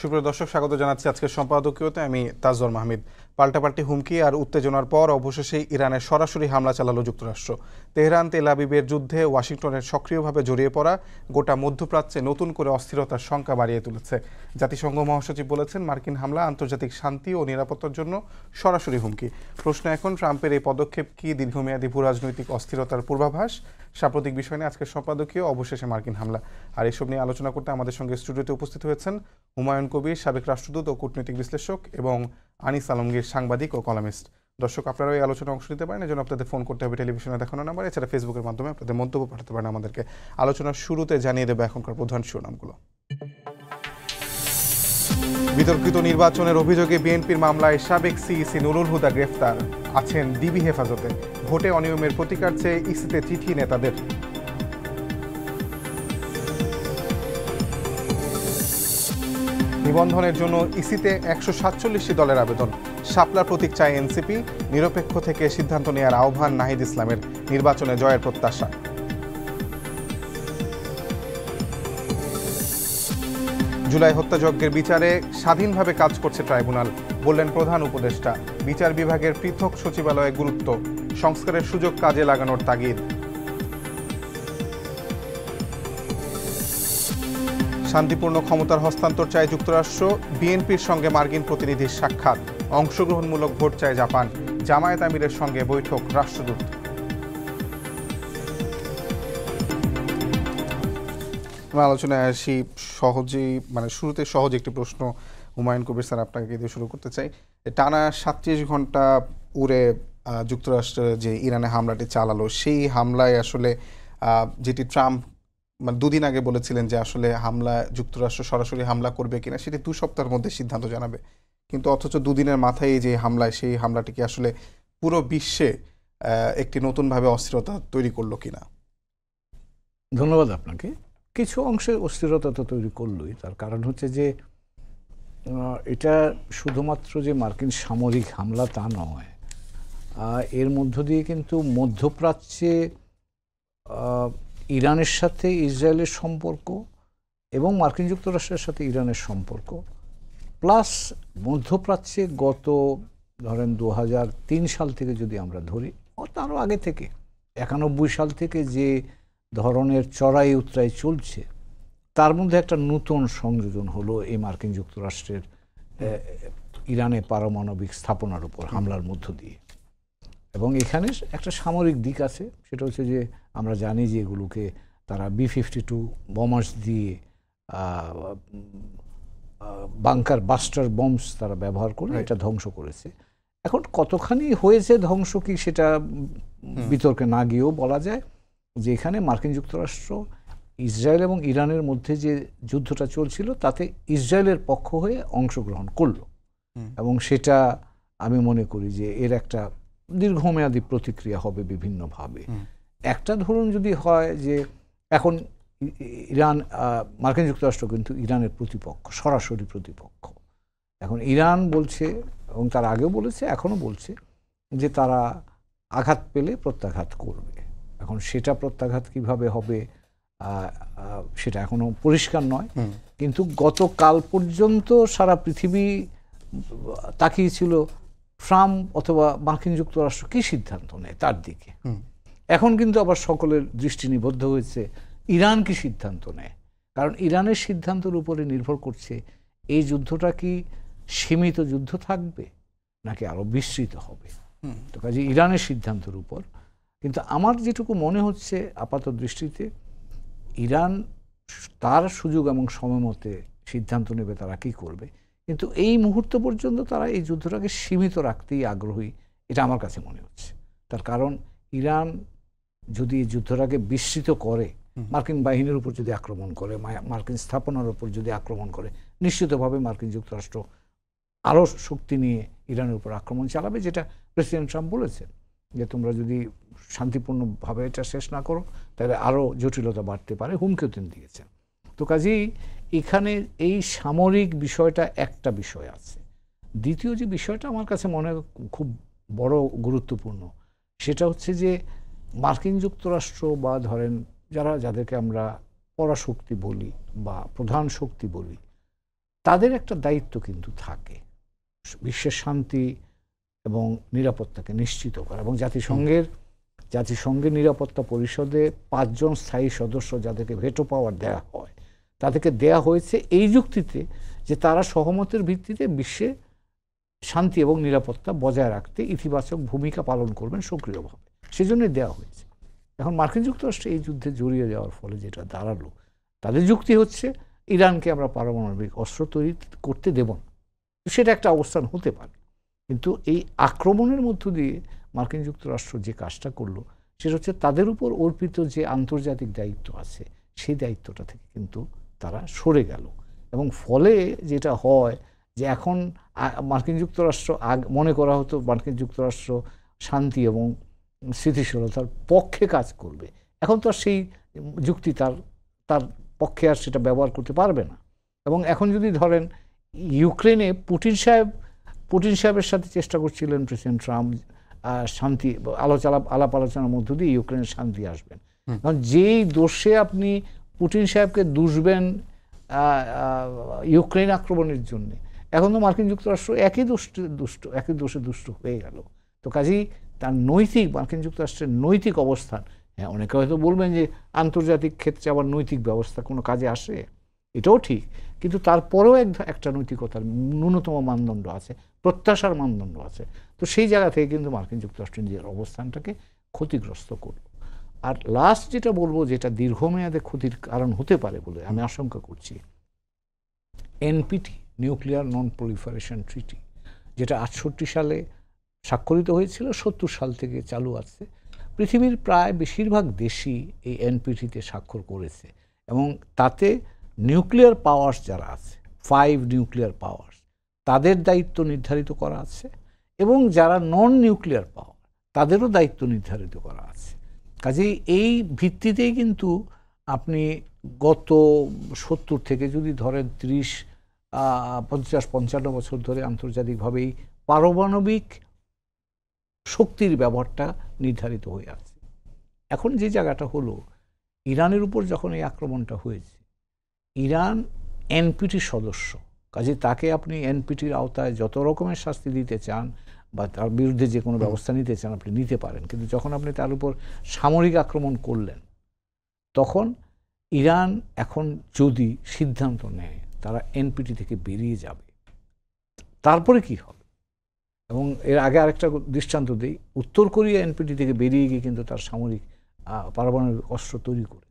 সুপ্রিয় দর্শক, স্বাগত জানাচ্ছি আজকের সম্পাদকীয়তে। আমি তাজওয়ার মাহমিদ। পাল্টাপাল্টি হুমকি আর উত্তেজনার পর অবশেষে ইরানের সরাসরি হামলা চালালো যুক্তরাষ্ট্র। তেহরান তেল আবিবের যুদ্ধে ওয়াশিংটনের সক্রিয়ভাবে জড়িয়ে পড়া গোটা মধ্যপ্রাচ্যে নতুন করে অস্থিরতার শঙ্কা বাড়িয়ে তুলেছে। জাতিসংঘ মহাসচিব বলেছেন, মার্কিন হামলা আন্তর্জাতিক শান্তি ও নিরাপত্তার জন্য সরাসরি হুমকি। প্রশ্ন এখন, ট্রাম্পের এই পদক্ষেপ কি দীর্ঘমেয়াদী ভূরাজনৈতিক অস্থিরতার পূর্বাভাস? সাম্প্রতিক বিষয় নিয়ে আজকের সম্পাদকীয় অবশেষে মার্কিন হামলা। আর এসব নিয়ে আলোচনা করতে আমাদের সঙ্গে স্টুডিওতে উপস্থিত হয়েছেন হুমায়ুন কবির, সাবেক রাষ্ট্রদূত ও কূটনৈতিক বিশ্লেষক, এবং আনিস আলমগীর, সাংবাদিক ও কলামিস্ট। দর্শক, আপনারা এই আলোচনায় অংশ নিতে পারেন, এজন্য আপনাদের ফোন করতে হবে টেলিভিশনে দেখানো নাম্বার। এছাড়া ফেসবুকের মাধ্যমে আপনাদের মন্তব্য পাঠাতে পারেন আমাদেরকে। আলোচনার শুরুতে জানিয়ে দেবে এখনকার প্রধান শিরোনামগুলো। বিতর্কিত নির্বাচনের অভিযোগে বিএনপির মামলায় সাবেক সিইসি নুরুল হুদা গ্রেফতার, আছেন ডিবি হেফাজতে। ভোটে অনিয়মের প্রতিকার চেয়ে ইসিতে চিঠি নেতাদের। নিবন্ধনের জন্য ইসিতে 147টি দলের আবেদন। শাপলার প্রতীক চায় এনসিপি। নিরপেক্ষ থেকে সিদ্ধান্ত নেওয়ার আহ্বান নাহিদ ইসলামের। নির্বাচনে জয়ের প্রত্যাশা। জুলাই হত্যাযজ্ঞের বিচারে স্বাধীনভাবে কাজ করছে ট্রাইব্যুনাল, বললেন প্রধান উপদেষ্টা। বিচার বিভাগের পৃথক সচিবালয়ে গুরুত্ব, সংস্কারের সুযোগ কাজে লাগানোর তাগিদ। শান্তিপূর্ণ ক্ষমতার হস্তান্তর চায় যুক্তরাষ্ট্র। বিএনপির সঙ্গে মার্কিন প্রতিনিধির সাক্ষাৎ। অংশগ্রহণমূলক ভোট চায় জাপান। জামায়াত আমিরের সঙ্গে বৈঠক রাষ্ট্রদূত। আলোচনায় আসি। সহজেই শুরুতে সহজ একটি প্রশ্ন হুমায়ুন কবির স্যার, আপনাকে দিয়ে শুরু করতে চাই। টানা 37 ঘন্টা উড়ে যুক্তরাষ্ট্র যে ইরানে হামলাটি চালালো, সেই হামলায় আসলে যেটি ট্রাম্প দুদিন আগে বলেছিলেন যে আসলে হামলা যুক্তরাষ্ট্র সরাসরি হামলা করবে কিনা সেটি 2 সপ্তাহের মধ্যে সিদ্ধান্ত জানাবে, কিন্তু অথচ দুদিনের মাথায় যে হামলায়, সেই হামলাটি কি আসলে পুরো বিশ্বে একটি নতুনভাবে অস্থিরতা তৈরি করলো কিনা? ধন্যবাদ আপনাকে। কিছু অংশে অস্থিরতা তো তৈরি করলোই। তার কারণ হচ্ছে যে এটা শুধুমাত্র যে মার্কিন সামরিক হামলা তা নয়, এর মধ্য দিয়ে কিন্তু মধ্যপ্রাচ্যে ইরানের সাথে ইসরায়েলের সম্পর্ক এবং মার্কিন যুক্তরাষ্ট্রের সাথে ইরানের সম্পর্ক, প্লাস মধ্যপ্রাচ্যে গত ধরেন 2003 সাল থেকে যদি আমরা ধরি, তারও আগে থেকে 91 সাল থেকে যে ধরনের চড়াই উতরাই চলছে, তার মধ্যে একটা নতুন সংযোজন হলো এই মার্কিন যুক্তরাষ্ট্রের ইরানে পারমাণবিক স্থাপনার উপর হামলার মধ্য দিয়ে। এবং এখানে একটা সামরিক দিক আছে, সেটা হচ্ছে যে আমরা জানি যে এগুলোকে তারা B-52 বোমার্স দিয়ে বাংকার বাস্টার বম্বস তারা ব্যবহার করে এটা ধ্বংস করেছে। এখন কতখানি হয়েছে ধ্বংস কি সেটা বিতর্কে না গিয়েও বলা যায় যে এখানে মার্কিন যুক্তরাষ্ট্র ইসরায়েল এবং ইরানের মধ্যে যে যুদ্ধটা চলছিল তাতে ইসরায়েলের পক্ষ হয়ে অংশগ্রহণ করলো, এবং সেটা আমি মনে করি যে এর একটা দীর্ঘমেয়াদী প্রতিক্রিয়া হবে বিভিন্নভাবে। একটা ধরুন যদি হয় যে এখন ইরান, মার্কিন যুক্তরাষ্ট্র কিন্তু ইরানের প্রতিপক্ষ, সরাসরি প্রতিপক্ষ। এখন ইরান বলছে, এবং তার আগেও বলেছে, এখনও বলছে যে তারা আঘাত পেলে প্রত্যাঘাত করবে। এখন সেটা প্রত্যাঘাত কিভাবে হবে সেটা এখনো পরিষ্কার নয়, কিন্তু গতকাল পর্যন্ত সারা পৃথিবী তাকিয়েছিল ট্রাম্প অথবা মার্কিন যুক্তরাষ্ট্র কি সিদ্ধান্ত নেয় তার দিকে। এখন কিন্তু আবার সকলের দৃষ্টি নিবদ্ধ হয়েছে ইরান কি সিদ্ধান্ত নেয়, কারণ ইরানের সিদ্ধান্তের উপরে নির্ভর করছে এই যুদ্ধটা কি সীমিত যুদ্ধ থাকবে নাকি আরো বিস্তৃত হবে। তো কাজে ইরানের সিদ্ধান্তের উপর, কিন্তু আমার যেটুকু মনে হচ্ছে আপাত দৃষ্টিতে ইরান তার সুযোগ এবং সময় মতে সিদ্ধান্ত নেবে তারা কি করবে, কিন্তু এই মুহূর্ত পর্যন্ত তারা এই যুদ্ধটাকে সীমিত রাখতেই আগ্রহী, এটা আমার কাছে মনে হচ্ছে। তার কারণ ইরান যদি এই যুদ্ধটাকে বিস্তৃত করে, মার্কিন বাহিনীর উপর যদি আক্রমণ করে, মার্কিন স্থাপনার উপর যদি আক্রমণ করে, নিশ্চিতভাবে মার্কিন যুক্তরাষ্ট্র আরও শক্তি নিয়ে ইরানের উপর আক্রমণ চালাবে, যেটা প্রেসিডেন্ট ট্রাম্প বলেছেন যে তোমরা যদি শান্তিপূর্ণভাবে এটা শেষ না করো তাহলে আরও জটিলতা বাড়তে পারে, হুমকিও তিনি দিয়েছেন। তো কাজেই এখানে এই সামরিক বিষয়টা একটা বিষয় আছে। দ্বিতীয় যে বিষয়টা আমার কাছে মনে হয় খুব বড় গুরুত্বপূর্ণ, সেটা হচ্ছে যে মার্কিন যুক্তরাষ্ট্র বা ধরেন যাদেরকে আমরা পরাশক্তি বলি বা প্রধান শক্তি বলি, তাদের একটা দায়িত্ব কিন্তু থাকে বিশ্বের শান্তি এবং নিরাপত্তাকে নিশ্চিত করা, এবং জাতিসংঘের নিরাপত্তা পরিষদে 5 জন স্থায়ী সদস্য যাদেরকে ভেটো পাওয়ার দেওয়া হয়, তাদেরকে দেয়া হয়েছে এই যুক্তিতে যে তারা সহমতের ভিত্তিতে বিশ্বে শান্তি এবং নিরাপত্তা বজায় রাখতে ইতিবাচক ভূমিকা পালন করবেন সক্রিয়ভাবে, সেজন্যই দেওয়া হয়েছে। এখন মার্কিন যুক্তরাষ্ট্র এই যুদ্ধে জড়িয়ে যাওয়ার ফলে যেটা দাঁড়ালো, তাদের যুক্তি হচ্ছে ইরানকে আমরা পারমাণবিক অস্ত্র তৈরি করতে দেব না। সেটা একটা অবস্থান হতে পারে, কিন্তু এই আক্রমণের মধ্য দিয়ে মার্কিন যুক্তরাষ্ট্র যে কাজটা করলো সেটা হচ্ছে তাদের উপর অর্পিত যে আন্তর্জাতিক দায়িত্ব আছে সেই দায়িত্বটা থেকে কিন্তু তারা সরে গেল, এবং ফলে যেটা হয় যে এখন মার্কিন যুক্তরাষ্ট্র মনে করা হতো মার্কিন যুক্তরাষ্ট্র শান্তি এবং স্থিতিশীলতার পক্ষে কাজ করবে, এখন তো আর সেই যুক্তি তার পক্ষে আর সেটা ব্যবহার করতে পারবে না। এবং এখন যদি ধরেন ইউক্রেনে পুটিন সাহেবের সাথে চেষ্টা করছিলেন প্রেসিডেন্ট ট্রাম্প শান্তি আলাপ আলোচনার মধ্য দিয়ে ইউক্রেনের শান্তি আসবেন, কারণ যেই দোষে আপনি পুটিন সাহেবকে দুষবেন ইউক্রেন আক্রমণের জন্য, এখন তো মার্কিন যুক্তরাষ্ট্র একই দোষে দুষ্ট হয়ে গেল। তো কাজেই তার মার্কিন যুক্তরাষ্ট্রের নৈতিক অবস্থান, হ্যাঁ অনেকে হয়তো বলবেন যে আন্তর্জাতিক ক্ষেত্রে আবার নৈতিক ব্যবস্থা কোনো কাজে আসে, এটাও ঠিক, কিন্তু তারপরেও একটা নৈতিকতার ন্যূনতম মানদণ্ড আছে, প্রত্যাশার মানদণ্ড আছে। তো সেই জায়গা থেকে কিন্তু মার্কিন যুক্তরাষ্ট্র নিজের অবস্থানটাকে ক্ষতিগ্রস্ত করল। আর লাস্ট যেটা বলবো, যেটা দীর্ঘমেয়াদে ক্ষতির কারণ হতে পারে বলে আমি আশঙ্কা করছি, এনপিটি নিউক্লিয়ার নন প্রলিফারেশন ট্রিটি, যেটা 68 সালে স্বাক্ষরিত হয়েছিল, 70 সাল থেকে চালু আছে। পৃথিবীর প্রায় বেশিরভাগ দেশই এই এনপিটিতে স্বাক্ষর করেছে, এবং তাতে নিউক্লিয়ার পাওয়ার্স যারা আছে 5 নিউক্লিয়ার পাওয়ার্স তাদের দায়িত্ব নির্ধারিত করা আছে, এবং যারা নন নিউক্লিয়ার পাওয়ার তাদেরও দায়িত্ব নির্ধারিত করা আছে। কাজেই এই ভিত্তিতেই কিন্তু আপনি গত 70 থেকে যদি ধরেন 30, 50, 55 বছর ধরে আন্তর্জাতিকভাবে এই পারমাণবিক শক্তির ব্যবহারটা নির্ধারিত হয়ে আছে। এখন যে জায়গাটা হলো, ইরানের উপর যখন এই আক্রমণটা হয়েছে, ইরান এনপিটির সদস্য, কাজে তাকে আপনি এনপিটির আওতায় যত রকমের শাস্তি দিতে চান বা তার বিরুদ্ধে যে কোনো ব্যবস্থা নিতে চান আপনি নিতে পারেন, কিন্তু যখন আপনি তার উপর সামরিক আক্রমণ করলেন, তখন ইরান এখন যদি সিদ্ধান্ত নেয় তারা এনপিটি থেকে বেরিয়ে যাবে, তারপরে কি হবে? এবং এর আগে আরেকটা দৃষ্টান্ত দিই, উত্তর কোরিয়া এনপিটি থেকে বেরিয়ে গিয়ে কিন্তু তার সামরিক পারমাণবিক অস্ত্র তৈরি করে।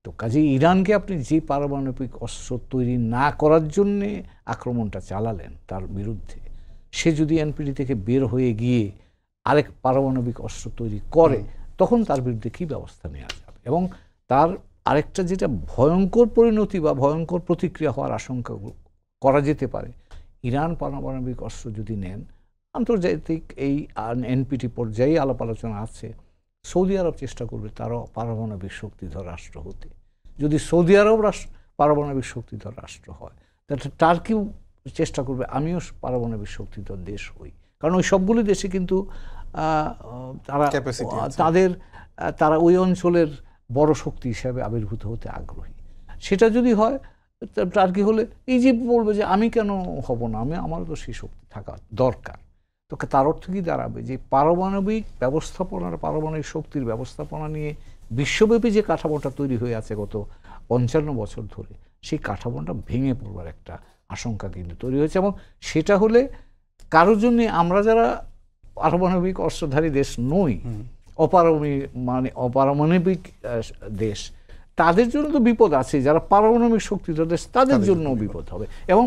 তো কাজে ইরানকে আপনি যে পারমাণবিক অস্ত্র তৈরি না করার জন্যে আক্রমণটা চালালেন তার বিরুদ্ধে, সে যদি এনপিটি থেকে বের হয়ে গিয়ে আরেক পারমাণবিক অস্ত্র তৈরি করে, তখন তার বিরুদ্ধে কী ব্যবস্থা নেওয়া যাবে? এবং তার আরেকটা যেটা ভয়ঙ্কর পরিণতি বা ভয়ঙ্কর প্রতিক্রিয়া হওয়ার আশঙ্কা করা যেতে পারে, ইরান পারমাণবিক অস্ত্র যদি নেন, আন্তর্জাতিক এই এনপিটি পর্যায়ে আলাপ আলোচনা আছে, সৌদি আরব চেষ্টা করবে তারও পারমাণবিক শক্তিধর রাষ্ট্র হতে। যদি সৌদি আরব পারমাণবিক শক্তিধর রাষ্ট্র হয়, তাহলে টার্কিও চেষ্টা করবে আমিও পারমাণবিক শক্তিধর দেশ হই, কারণ ওই সবগুলি দেশে কিন্তু তারা ওই অঞ্চলের বড় শক্তি হিসাবে আবির্ভূত হতে আগ্রহী। সেটা যদি হয়, টার্কি হলে ইজিপ্ট বলবে যে আমি কেন হব না, আমারও তো সেই শক্তি থাকা দরকার। তো তার অর্থ কি দাঁড়াবে, যে পারমাণবিক পারমাণবিক শক্তির ব্যবস্থাপনা নিয়ে বিশ্বব্যাপী যে কাঠামোটা তৈরি হয়ে আছে গত 55 বছর ধরে, সেই কাঠামোটা ভেঙে পড়বার একটা আশঙ্কা কিন্তু তৈরি হয়েছে। এবং সেটা হলে কারোর জন্য, আমরা যারা পারমাণবিক অস্ত্রধারী দেশ নই, অপারমাণবিক দেশ, তাদের জন্য তো বিপদ আছে। যারা পারমাণবিক শক্তিধর দেশ তাদের জন্য বিপদ হবে। এবং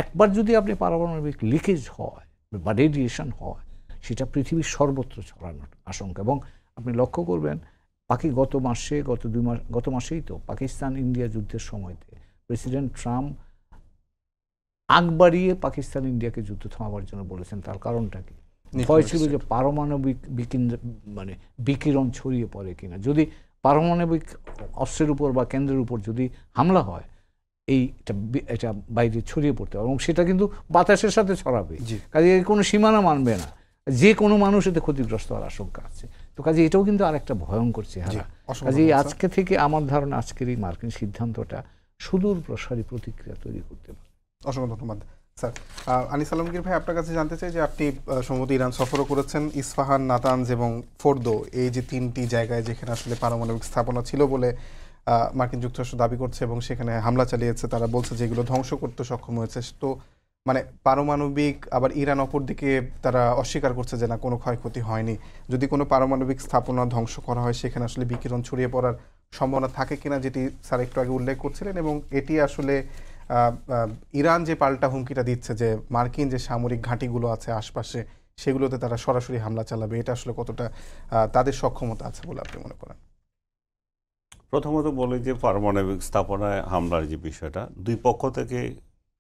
একবার যদি আপনি পারমাণবিক লিকেজ হয় বা রেডিয়েশন হয়, সেটা পৃথিবীর সর্বত্র ছড়ানোর আশঙ্কা। এবং আপনি লক্ষ্য করবেন, গত মাসেই তো পাকিস্তান ইন্ডিয়া যুদ্ধের সময়তে প্রেসিডেন্ট ট্রাম্প আগ বাড়িয়ে পাকিস্তান ইন্ডিয়াকে যুদ্ধ থামাবার জন্য বলেছেন। তার কারণটা কি? ভয় ছিল যে পারমাণবিক বিকিরণ ছড়িয়ে পড়ে কিনা, যদি পারমাণবিক অস্ত্রের উপর বা কেন্দ্রের উপর যদি হামলা হয়, এটা বাইরে ছড়িয়ে পড়তে হবে, এবং সেটা কিন্তু বাতাসের সাথে ছড়াবে, কাজে কোনো সীমানা মানবে না, যে কোনো মানুষ এতে ক্ষতিগ্রস্ত হওয়ার আশঙ্কা আছে। তো কাজে এটাও কিন্তু আরেকটা ভয়ঙ্কর চেহারা। কাজে আজকে থেকে আমার ধারণা, আজকের এই মার্কিন সিদ্ধান্তটা সুদূর প্রসারী প্রতিক্রিয়া তৈরি করতে পারে। অসংখ্য ধন্যবাদ স্যার। আনিস আলমগীর ভাই, আপনার কাছে জানতে চাই যে আপনি সম্ভবত ইরান সফরও করেছেন। ইস্পাহান, নাতানজ এবং ফোর্দো, এই যে তিনটি জায়গায় যেখানে আসলে পারমাণবিক স্থাপনা ছিল বলে মার্কিন যুক্তরাষ্ট্র দাবি করছে এবং সেখানে হামলা চালিয়েছে, তারা বলছে যে এগুলো ধ্বংস করতে সক্ষম হয়েছে। তো মানে পারমাণবিক, আবার ইরান অপরদিকে তারা অস্বীকার করছে যে না, কোনো ক্ষয়ক্ষতি হয়নি। যদি কোনো পারমাণবিক স্থাপনা ধ্বংস করা হয় সেখানে আসলে বিকিরণ ছড়িয়ে পড়ার সম্ভাবনা থাকে কিনা, যেটি স্যার একটু আগে উল্লেখ করছিলেন, এবং এটি আসলে ইরান যে পাল্টা হুমকিটা দিচ্ছে যে মার্কিন যে সামরিক ঘাঁটিগুলো আছে আশপাশে সেগুলোতে তারা সরাসরি হামলা চালাবে, এটা আসলে কতটা তাদের সক্ষমতা আছে বলে আপনি মনে করেন? প্রথমত বলি যে পারমাণবিক স্থাপনায় হামলার যে বিষয়টা, দুই পক্ষ থেকে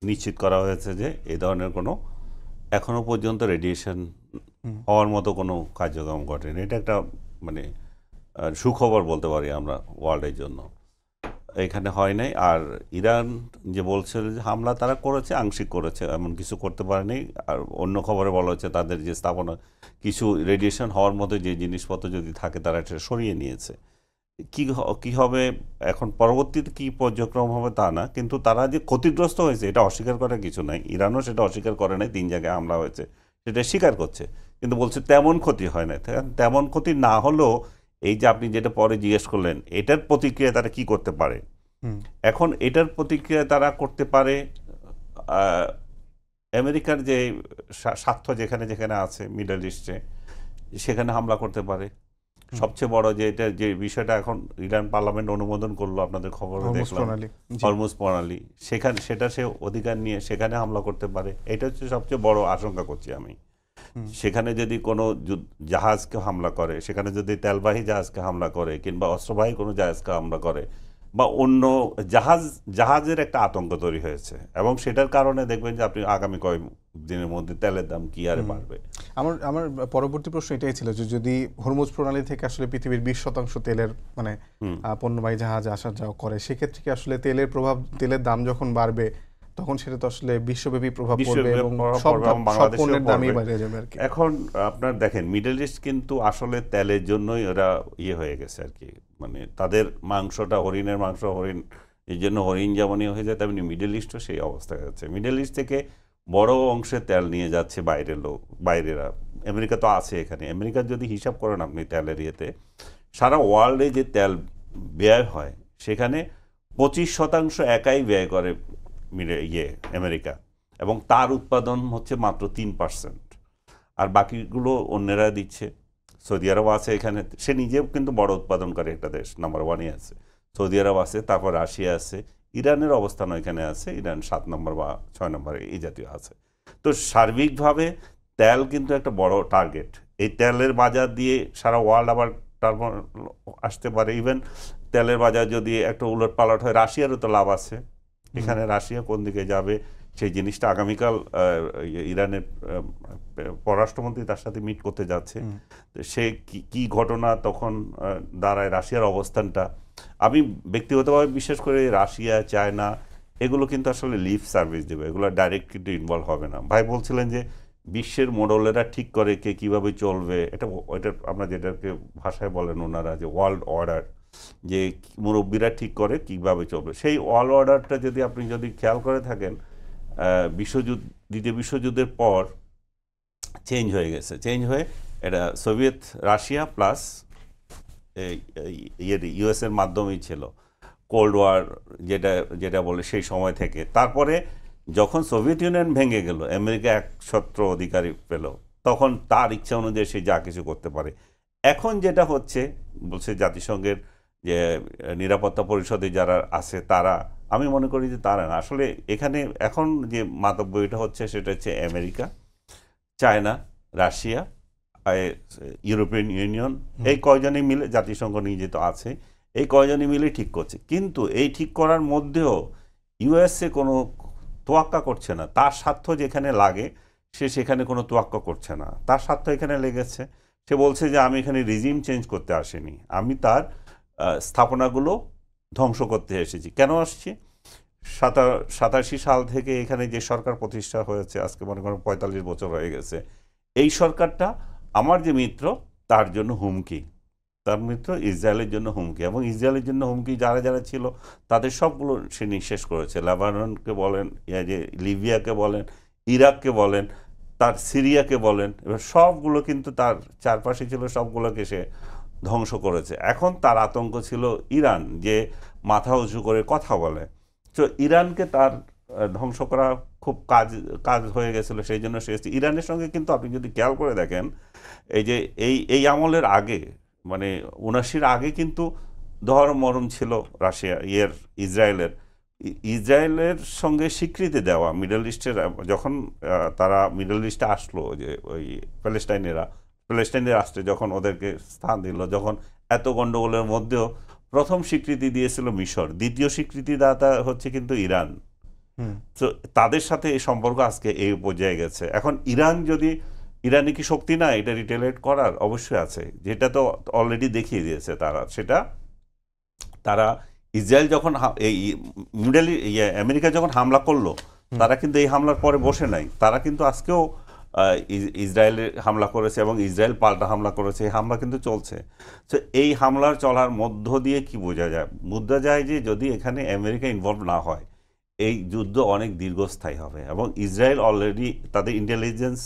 নিশ্চিত করা হয়েছে যে এই ধরনের কোনো এখনো পর্যন্ত রেডিয়েশন হওয়ার মতো কোনো কার্যক্রম ঘটেনি। এটা একটা মানে সুখবর বলতে পারি আমরা ওয়ার্ল্ডের জন্য, এখানে হয় নাই। আর ইরান যে বলছে যে হামলা তারা করেছে, আংশিক করেছে, এমন কিছু করতে পারেনি। আর অন্য খবরে বলা হচ্ছে তাদের যে স্থাপনা কিছু রেডিয়েশন হওয়ার মতো যে জিনিসপত্র যদি থাকে তারা এটা সরিয়ে নিয়েছে। কি হবে এখন, পরবর্তীতে কি পর্যক্রম হবে তা না, কিন্তু তারা যে ক্ষতিগ্রস্ত হয়েছে এটা অস্বীকার করার কিছু নাই। ইরানও সেটা অস্বীকার করে নাই, 3 জায়গায় হামলা হয়েছে সেটা স্বীকার করছে, কিন্তু বলছে তেমন ক্ষতি হয় না। তেমন ক্ষতি না হলেও এই যে আপনি যেটা পরে জিজ্ঞেস করলেন, এটার প্রতিক্রিয়া তারা কি করতে পারে, এখন এটার প্রতিক্রিয়া তারা করতে পারে আমেরিকার যে স্বার্থ যেখানে যেখানে আছে মিডল ইস্টে, সেখানে হামলা করতে পারে। সবচেয়ে বড় যে এটা যে বিষয়টা এখন ইরান পার্লামেন্ট অনুমোদন করলো, আপনাদের খবরে দেখলাম, হরমুজ প্রণালী, সেটা সে অধিকার নিয়ে সেখানে হামলা করতে পারে। এটা হচ্ছে সবচেয়ে বড় আশঙ্কা করছি আমি। সেখানে যদি কোনো জাহাজকে হামলা করে, সেখানে যদি তেলবাহী জাহাজকে হামলা করে, কিংবা অস্ত্রবাহী কোনো জাহাজকে হামলা করে, বা অন্য জাহাজের একটা আতঙ্ক তৈরি হয়েছে, এবং সেটার কারণে দেখবেন যে আপনি আগামী কয়েক দিনের মধ্যে তেলের দাম কি আরে বাড়বে। আমার পরবর্তী প্রশ্ন এটাই ছিল যে যদি হরমুজ প্রণালী থেকে আসলে পৃথিবীর 20% তেলের মানে পণ্যবাহী জাহাজ আসা যাওয়া করে, সেক্ষেত্রে কি আসলে তেলের দাম যখন বাড়বে তখন সেটা তো আসলে বিশ্বব্যাপী প্রভাব পড়বে এবং সব পণ্যের দামই বেড়ে যাবে আর কি। এখন আপনার দেখেন, মিডল ইস্ট কিন্তু আসলে তেলের জন্যই ওরা হয়ে গেছে আর কি, মানে তাদের মাংসটা, হরিণের মাংস, হরিণ, এই জন্য হরিণ যেমনই হয়ে যায় তেমনি মিডল ইস্টও সেই অবস্থা যাচ্ছে। মিডল ইস্ট থেকে বড় অংশে তেল নিয়ে যাচ্ছে বাইরেরা। আমেরিকা তো আছে এখানে। আমেরিকার যদি হিসাব করেন আপনি তেলের ইয়েতে, সারা ওয়ার্ল্ডে যে তেল ব্যয় হয় সেখানে 25% একাই ব্যয় করে আমেরিকা, এবং তার উৎপাদন হচ্ছে মাত্র 3%, আর বাকিগুলো অন্যেরা দিচ্ছে। সৌদি আরব আছে এখানে, সে নিজেও কিন্তু বড় উৎপাদন করে একটা দেশ, নাম্বার 1-এ আছে। সৌদি আরব আছে, তারপর রাশিয়া আছে, ইরানের অবস্থান এখানে আছে, ইরান 7 নম্বর বা 6 নম্বরে এই জাতীয় আছে। তো সার্বিকভাবে তেল কিন্তু একটা বড় টার্গেট। এই তেলের বাজার দিয়ে সারা ওয়ার্ল্ড আবার আসতে পারে। ইভেন তেলের বাজার যদি একটা উলট পালট হয়, রাশিয়ারও তো লাভ আছে এখানে। রাশিয়া কোন দিকে যাবে সেই জিনিসটা আগামীকাল ইরানের পররাষ্ট্রমন্ত্রী তার সাথে মিট করতে যাচ্ছে। সে কি ঘটনা তখন দাঁড়ায়, রাশিয়ার অবস্থানটা। আমি ব্যক্তিগতভাবে বিশ্বাস করি রাশিয়া, চায়না এগুলো কিন্তু আসলে লিভ সার্ভিস দেবে, এগুলো ডাইরেক্ট কিন্তু ইনভলভ হবে না। ভাই বলছিলেন যে বিশ্বের মোড়লেরা ঠিক করে কে কীভাবে চলবে, এটা আমরা যেটাকে ভাষায় বলেন ওনারা যে ওয়ার্ল্ড অর্ডার, যে মুরব্বীরা ঠিক করে কীভাবে চলবে। সেই ওয়ার্ল্ড অর্ডারটা যদি খেয়াল করে থাকেন, দ্বিতীয় বিশ্বযুদ্ধের পর চেঞ্জ হয়ে গেছে। চেঞ্জ হয়ে এটা সোভিয়েত রাশিয়া প্লাস ইউএসের মাধ্যমেই ছিল কোল্ড ওয়ার, যেটা বলে সেই সময় থেকে। তারপরে যখন সোভিয়েত ইউনিয়ন ভেঙে গেল, আমেরিকা একছত্র অধিকারী পেল, তখন তার ইচ্ছা অনুযায়ী সে যা কিছু করতে পারে। এখন যেটা হচ্ছে বলছে জাতিসংঘের যে নিরাপত্তা পরিষদে যারা আছে তারা, আমি মনে করি যে তারা না, আসলে এখানে এখন যে মাতব্বরটা হচ্ছে সেটা হচ্ছে America, China, Russia, European union, এই কয়জনই মিলে, জাতিসংঘ নিজে তো আছে, এই কয়জনই মিলে ঠিক করছে। কিন্তু এই ঠিক করার মধ্যেও ইউএসএ কোনো তোয়াক্কা করছে না। তার স্বার্থ যেখানে লাগে সে সেখানে কোনো তোয়াক্কা করছে না, তার স্বার্থ এখানে লেগেছে। সে বলছে যে আমি এখানে রিজিম চেঞ্জ করতে আসিনি, আমি তার স্থাপনাগুলো ধ্বংস করতে এসেছি। কেন আসছি? 87 সাল থেকে এখানে যে সরকার প্রতিষ্ঠা হয়েছে, আজকে মনে করেন 45 বছর হয়ে গেছে, এই সরকারটা আমার যে মিত্র তার জন্য হুমকি। তার মিত্র ইসরায়েলের জন্য হুমকি, এবং ইসরায়েলের জন্য হুমকি যারা যারা ছিল তাদের সবগুলো সে নিঃশেষ করেছে। লেবাননকে বলেন, যে লিবিয়াকে বলেন, ইরাককে বলেন, তার সিরিয়াকে বলেন, এবার সবগুলো কিন্তু তার চারপাশে ছিল, সবগুলোকে সে ধ্বংস করেছে। এখন তার আতঙ্ক ছিল ইরান, যে মাথা উঁচু করে কথা বলে। তো ইরানকে তার ধ্বংস করা খুব কাজ হয়ে গেছিল, সেই জন্য সে ইরানের সঙ্গে কিন্তু আপনি যদি খেয়াল করে দেখেন, এই যে এই আমলের আগে, মানে ৭৯-র আগে কিন্তু দহরম মরম ছিল রাশিয়া ইসরায়েলের সঙ্গে স্বীকৃতি দেওয়া মিডল ইস্টের, যখন তারা মিডল ইস্টে আসলো, যে ওই প্যালেস্টাইনের রাষ্ট্রে যখন ওদেরকে স্থান দিল, যখন এত গণ্ডগোলের মধ্যেও প্রথম স্বীকৃতি দিয়েছিল মিশর, দ্বিতীয় স্বীকৃতিদাতা হচ্ছে কিন্তু ইরান। তো তাদের সাথে এই সম্পর্ক আজকে এই পর্যায়ে গেছে। এখন ইরানে কি শক্তি না এটা রিটেলিয়েট করার? অবশ্যই আছে, যেটা তো অলরেডি দেখিয়ে দিয়েছে তারা ইসরায়েল যখন এই আমেরিকা যখন হামলা করলো, তারা কিন্তু এই হামলার পরে বসে নাই, তারা কিন্তু আজকেও ইসরায়েলে হামলা করেছে এবং ইসরায়েল পাল্টা হামলা করেছে, এই হামলা কিন্তু চলছে। তো এই হামলার চলার মধ্য দিয়ে কি বোঝা যায় যে যদি এখানে আমেরিকা ইনভলভ না হয়, এই যুদ্ধ অনেক দীর্ঘস্থায়ী হবে। এবং ইসরায়েল অলরেডি তাদের ইন্টেলিজেন্স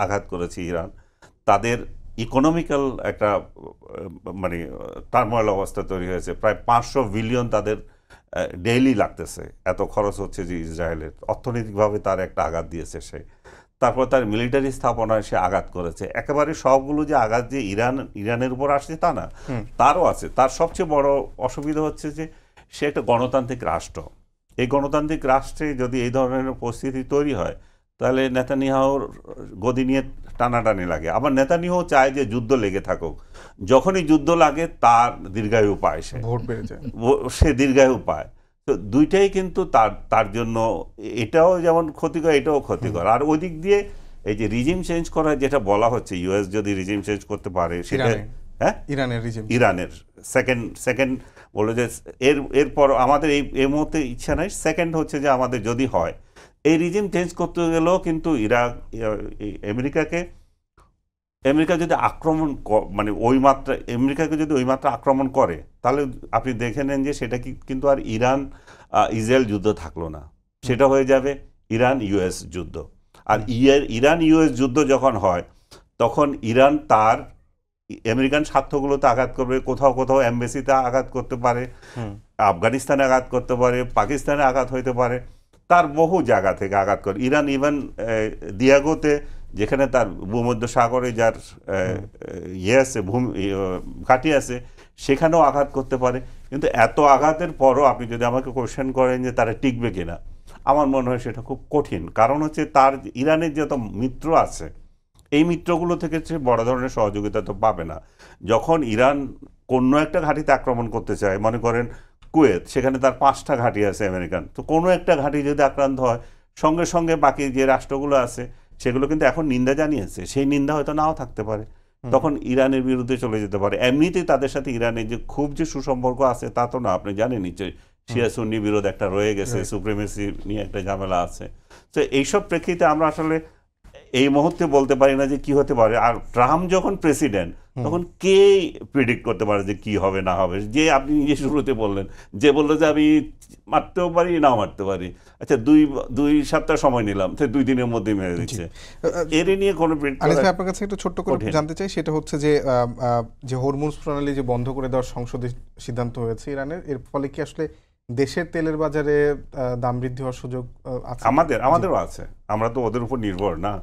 আঘাত করেছে ইরান, তাদের ইকোনমিক্যাল একটা মানে টার্মোয়েল অবস্থা তৈরি হয়েছে, প্রায় 500 বিলিয়ন তাদের ডেইলি লাগতেছে, এত খরচ হচ্ছে যে ইসরায়েলের। অর্থনৈতিকভাবে তার একটা আঘাত দিয়েছে সে। তারপর তার মিলিটারি স্থাপনায় সে আঘাত করেছে। একেবারে সবগুলো যে আঘাত যে ইরানের উপর আসছে তা না, তারও আছে। তার সবচেয়ে বড় অসুবিধা হচ্ছে যে সে একটা গণতান্ত্রিক রাষ্ট্র। এই গণতান্ত্রিক রাষ্ট্রে যদি এই ধরনের পরিস্থিতি তৈরি হয়, তাহলে নেতানিয়াহুর গদি নিয়ে টানাটানি লাগে। আবার নেতানিয়াহু চায় যে যুদ্ধ লেগে থাকুক, যখনই যুদ্ধ লাগে তার দীর্ঘায়ু পায়, সে দীর্ঘায়ু পায়। তো দুইটাই কিন্তু তার জন্য, এটাও যেমন ক্ষতিকর, এটাও ক্ষতিকর। আর ওই দিক দিয়ে এই যে রিজিম চেঞ্জ করা যেটা বলা হচ্ছে, ইউএস যদি রিজিম চেঞ্জ করতে পারে, সেটা ইরানের সেকেন্ড বলে যে এরপর আমাদের এই মুহূর্তে ইচ্ছা নাই। সেকেন্ড হচ্ছে যে আমাদের যদি হয় এই রিজিম চেঞ্জ করতে গেলেও কিন্তু আমেরিকা যদি আক্রমণ, মানে আমেরিকাকে যদি ওই মাত্রা আক্রমণ করে, তাহলে আপনি দেখে নেন যে সেটা কিন্তু আর ইসরায়েল যুদ্ধ থাকলো না, সেটা হয়ে যাবে ইরান ইউএস যুদ্ধ। আর ইরান ইউএস যুদ্ধ যখন হয়, তখন ইরান তার আমেরিকান স্বার্থগুলোতে আঘাত করবে, কোথাও কোথাও এমবেসিতে আঘাত করতে পারে, আফগানিস্তানে আঘাত করতে পারে, পাকিস্তানে আঘাত হইতে পারে, তার বহু জায়গা থেকে আঘাত করে। ইরান ইভেন দিয়াগোতে, যেখানে তার ভূমধ্য সাগরে যার আছে ঘাঁটি আছে, সেখানেও আঘাত করতে পারে। কিন্তু এত আঘাতের পরও আপনি যদি আমাকে কোয়েশ্চেন করেন যে তারা টিকবে কিনা, আমার মনে হয় সেটা খুব কঠিন। কারণ হচ্ছে তার ইরানের যত মিত্র আছে, এই মিত্রগুলো থেকে সে বড় ধরনের সহযোগিতা তো পাবে না। যখন ইরান কোনো একটা ঘাঁটিতে আক্রমণ করতে চায়, মনে করেন কুয়েত, সেখানে তার 5টা ঘাঁটি আছে আমেরিকান, তো কোনো একটা ঘাঁটি যদি আক্রান্ত হয়, সঙ্গে সঙ্গে বাকি যে রাষ্ট্রগুলো আছে সেগুলো কিন্তু এখন নিন্দা জানিয়েছে, সেই নিন্দা হয়তো নাও থাকতে পারে, তখন ইরানের বিরুদ্ধে চলে যেতে পারে। এমনিতেই তাদের সাথে ইরানের যে খুব যে সুসম্পর্ক আছে তা তো না, আপনি জানেন নিশ্চয়ই, শিয়া সুন্নি বিরোধ একটা রয়ে গেছে, সুপ্রিমেসি নিয়ে একটা ঝামেলা আছে। তো এইসব প্রেক্ষিতে আমরা আসলে এই মুহূর্তে বলতে পারি না যে কি হতে পারে। আর ট্রাম্প যখন প্রেসিডেন্ট, তখন কে প্রেডিক্ট করতে পারে যে কি হবে না হবে? যে আপনি নিজে শুরুতে বললেন, যে বললো যে আমি মারতেও পারি নাও মারতে পারি, আচ্ছা 2 সপ্তাহ সময় নিলাম, সে 2 দিনের মধ্যেই মেরে দিচ্ছে, এর নিয়ে কোনো আপনার কাছে একটু ছোট্ট করে জানতে চাই, সেটা হচ্ছে যে হরমুজ প্রণালী যে বন্ধ করে দেওয়ার সংসদে সিদ্ধান্ত হয়েছে ইরানের, এর ফলে কি আসলে দেশের তেলের বাজারে দাম বৃদ্ধি হওয়ার সুযোগ আছে? আমাদেরও আছে, আমরা তো ওদের উপর নির্ভর না।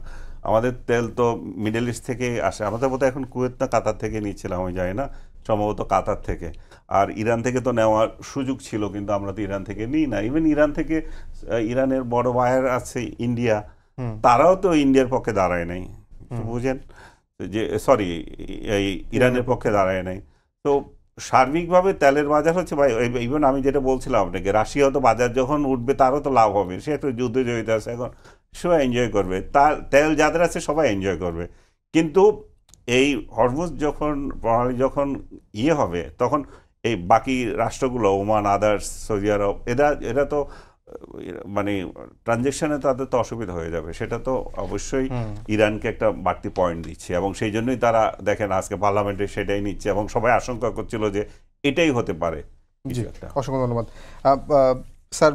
আমাদের তেল তো মিডল ইস্ট থেকে আসে, আমাদের বোধহয় এখন কুয়েত না কাতার থেকে নিচ্ছিলাম, আমি জানি না, সম্ভবত কাতার থেকে। আর ইরান থেকে তো নেওয়ার সুযোগ ছিল, কিন্তু আমরা তো ইরান থেকে নিই না। ইভেন ইরানের বড় বায়ার আছে ইন্ডিয়া, তারাও তো ইন্ডিয়ার পক্ষে দাঁড়ায় নাই, বুঝেন যে, সরি, ইরানের পক্ষে দাঁড়ায় নাই। তো সার্বিকভাবে তেলের বাজার হচ্ছে ভাই, ইভেন আমি যেটা বলছিলাম আপনাকে, রাশিয়াও তো বাজার যখন উঠবে তারও তো লাভ হবে, সে একটা যুদ্ধে জড়িত আছে, এখন সবাই এনজয় করবে, তার তেল যাদের আছে সবাই এনজয় করবে। কিন্তু এই হরমুজ প্রণালী যখন হবে, তখন এই বাকি রাষ্ট্রগুলো, ওমান, আদার্স, সৌদি আরব, এরা তো মানে ট্রানজেকশনে তাদের তো অসুবিধা হয়ে যাবে, সেটা তো অবশ্যই ইরানকে একটা বাড়তি পয়েন্ট দিচ্ছে, এবং সেই জন্যই তারা দেখেন আজকে পার্লামেন্টে সেটাই নিচ্ছে, এবং সবাই আশঙ্কা করছিল যে এটাই হতে পারে কিছু একটা। অসংখ্য ধন্যবাদ স্যার।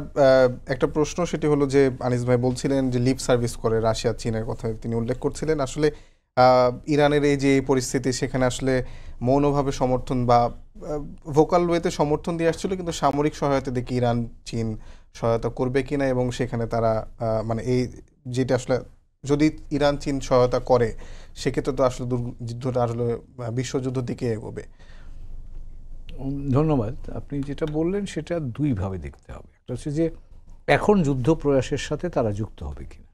একটা প্রশ্ন, সেটি হলো যে আনিস ভাই বলছিলেন যে লিপ সার্ভিস করে রাশিয়া চীনের কথা তিনি উল্লেখ করছিলেন। আসলে ইরানের এই যে এই পরিস্থিতি, সেখানে আসলে মৌনভাবে সমর্থন বা ভোকাল ওয়েতে সমর্থন দিয়ে আসছিল, কিন্তু সামরিক সহায়তা দেখি ইরান চীন সহায়তা করবে কিনা, এবং সেখানে তারা মানে এই যেটা আসলে যদি ইরান চীন সহায়তা করে সেক্ষেত্রে তো আসলে যুদ্ধটা আসলে বিশ্বযুদ্ধের দিকে এগোবে। ধন্যবাদ। আপনি যেটা বললেন সেটা দুইভাবে দেখতে হবে। একটা হচ্ছে যে এখন যুদ্ধ প্রয়াসের সাথে তারা যুক্ত হবে কিনা,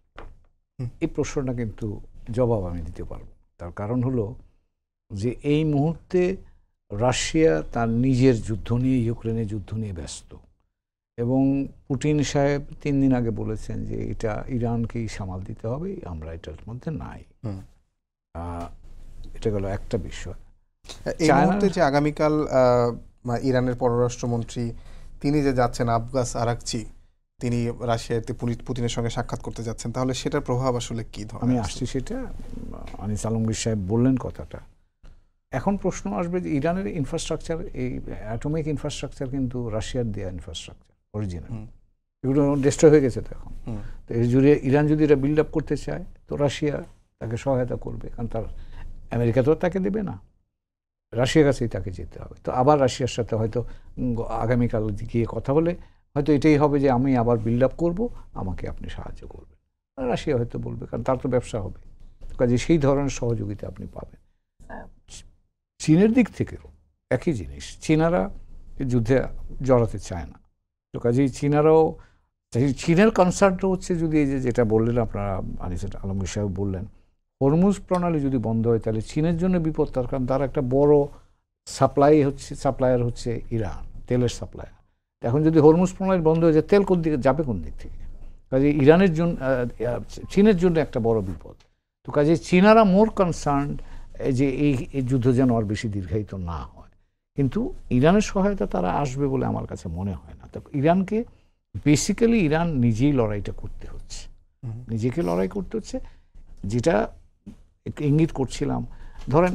এই প্রশ্নটা কিন্তু জবাব আমি দিতে পারবো। তার কারণ হলো যে এই মুহূর্তে রাশিয়া তার নিজের যুদ্ধ নিয়ে, ইউক্রেনের যুদ্ধ নিয়ে ব্যস্ত, এবং পুতিন সাহেব 3 দিন আগে বলেছেন যে এটা ইরানকেই সামাল দিতে হবে, আমরা এটার মধ্যে নাই। এটা গেল একটা বিষয়। এই মুহূর্তে যে আগামীকাল ইরানের পররাষ্ট্রমন্ত্রী তিনি যে যাচ্ছেন আব্বাস আরাকচি, তিনি রাশিয়াতে পুতিনের সঙ্গে সাক্ষাৎ করতে যাচ্ছেন, তাহলে সেটার প্রভাব আসলে কি ধরনের? আমি আসছি সেটা। আনিস আলমগীর সাহেব বললেন কথাটা। এখন প্রশ্ন আসবে যে ইরানের ইনফ্রাস্ট্রাকচার, এই অ্যাটমিক ইনফ্রাস্ট্রাকচার কিন্তু রাশিয়ার দেওয়া ইনফ্রাস্ট্রাকচার অরিজিনাল, এগুলো ডিস্ট্রয় হয়ে গেছে তো এখন। তো এর জুড়ে ইরান যদি এটা বিল্ড আপ করতে চায় তো রাশিয়া তাকে সহায়তা করবে, কারণ তার আমেরিকা তো তাকে দেবে না, রাশিয়ার কাছেই তাকে যেতে হবে। তো আবার রাশিয়ার সাথে হয়তো আগামীকাল গিয়ে কথা বলে হয়তো এটাই হবে যে আমি আবার বিল্ড আপ করবো, আমাকে আপনি সাহায্য করবেন। রাশিয়া হয়তো বলবে, কারণ তার তো ব্যবসা হবে, কাজে সেই ধরনের সহযোগিতা আপনি পাবেন। চীনের দিক থেকেও একই জিনিস, চীনারা যুদ্ধে জড়াতে চায় না, তো কাজেই চীনারাও, চীনের কনসার্নটা হচ্ছে যদি এই যে যেটা বললেন আপনারা, আনিস আলমগীর সাহেব বললেন, হরমুজ প্রণালী যদি বন্ধ হয় তাহলে চীনের জন্য বিপদ। তার কারণ তার একটা বড় সাপ্লায়ার হচ্ছে ইরান, তেলের সাপ্লায়ার। এখন যদি হরমুজ প্রণালী বন্ধ হয়ে যায়, তেল কোন দিকে যাবে, কোন দিক থেকে? কাজে ইরানের জন্য, চীনের জন্য একটা বড় বিপদ। তো কাজে চীনারা মোর কনসার্ন যে এই যুদ্ধ যেন আর বেশি দীর্ঘায়িত না হয়। কিন্তু ইরানের সহায়তা তারা আসবে বলে আমার কাছে মনে হয় না। তো ইরানকে বেসিক্যালি ইরান নিজেই লড়াইটা করতে হচ্ছে, নিজেকে লড়াই করতে হচ্ছে। যেটা ইঙ্গিত করছিলাম, ধরেন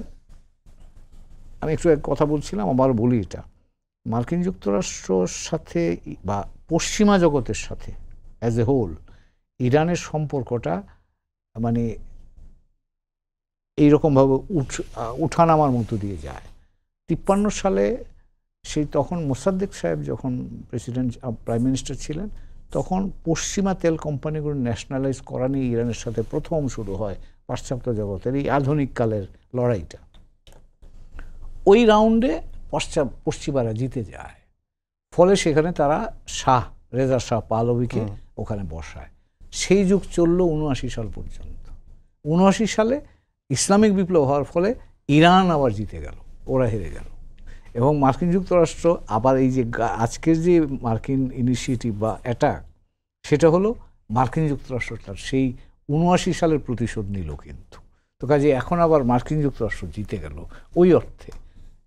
আমি একটু কথা বলছিলাম, আবার বলি, এটা মার্কিন যুক্তরাষ্ট্রর সাথে বা পশ্চিমা জগতের সাথে অ্যাজ এ হোল ইরানের সম্পর্কটা মানে এইরকমভাবে উঠানামার মতো দিয়ে যায়। 53 সালে সেই তখন মোসাদ্দেক সাহেব যখন প্রাইম মিনিস্টার ছিলেন, তখন পশ্চিমা তেল কোম্পানিগুলো ন্যাশনালাইজ করা নিয়ে ইরানের সাথে প্রথম শুরু হয় পাশ্চাত্য জগতের এই আধুনিক কালের লড়াইটা। ওই রাউন্ডে পশ্চিমারা জিতে যায়, ফলে সেখানে তারা রেজা শাহ পাহলভিকে ওখানে বসায়। সেই যুগ চলল 79 সাল পর্যন্ত। 79 সালে ইসলামিক বিপ্লব হওয়ার ফলে ইরান আবার জিতে গেল, ওরা হেরে গেল, এবং মার্কিন যুক্তরাষ্ট্র আবার এই যে আজকের যে মার্কিন ইনিশিয়েটিভ বা অ্যাটাক, সেটা হলো মার্কিন যুক্তরাষ্ট্র তার সেই 79 সালের প্রতিশোধ নিল কিন্তু। তো কাজে এখন আবার মার্কিন যুক্তরাষ্ট্র জিতে গেল ওই অর্থে।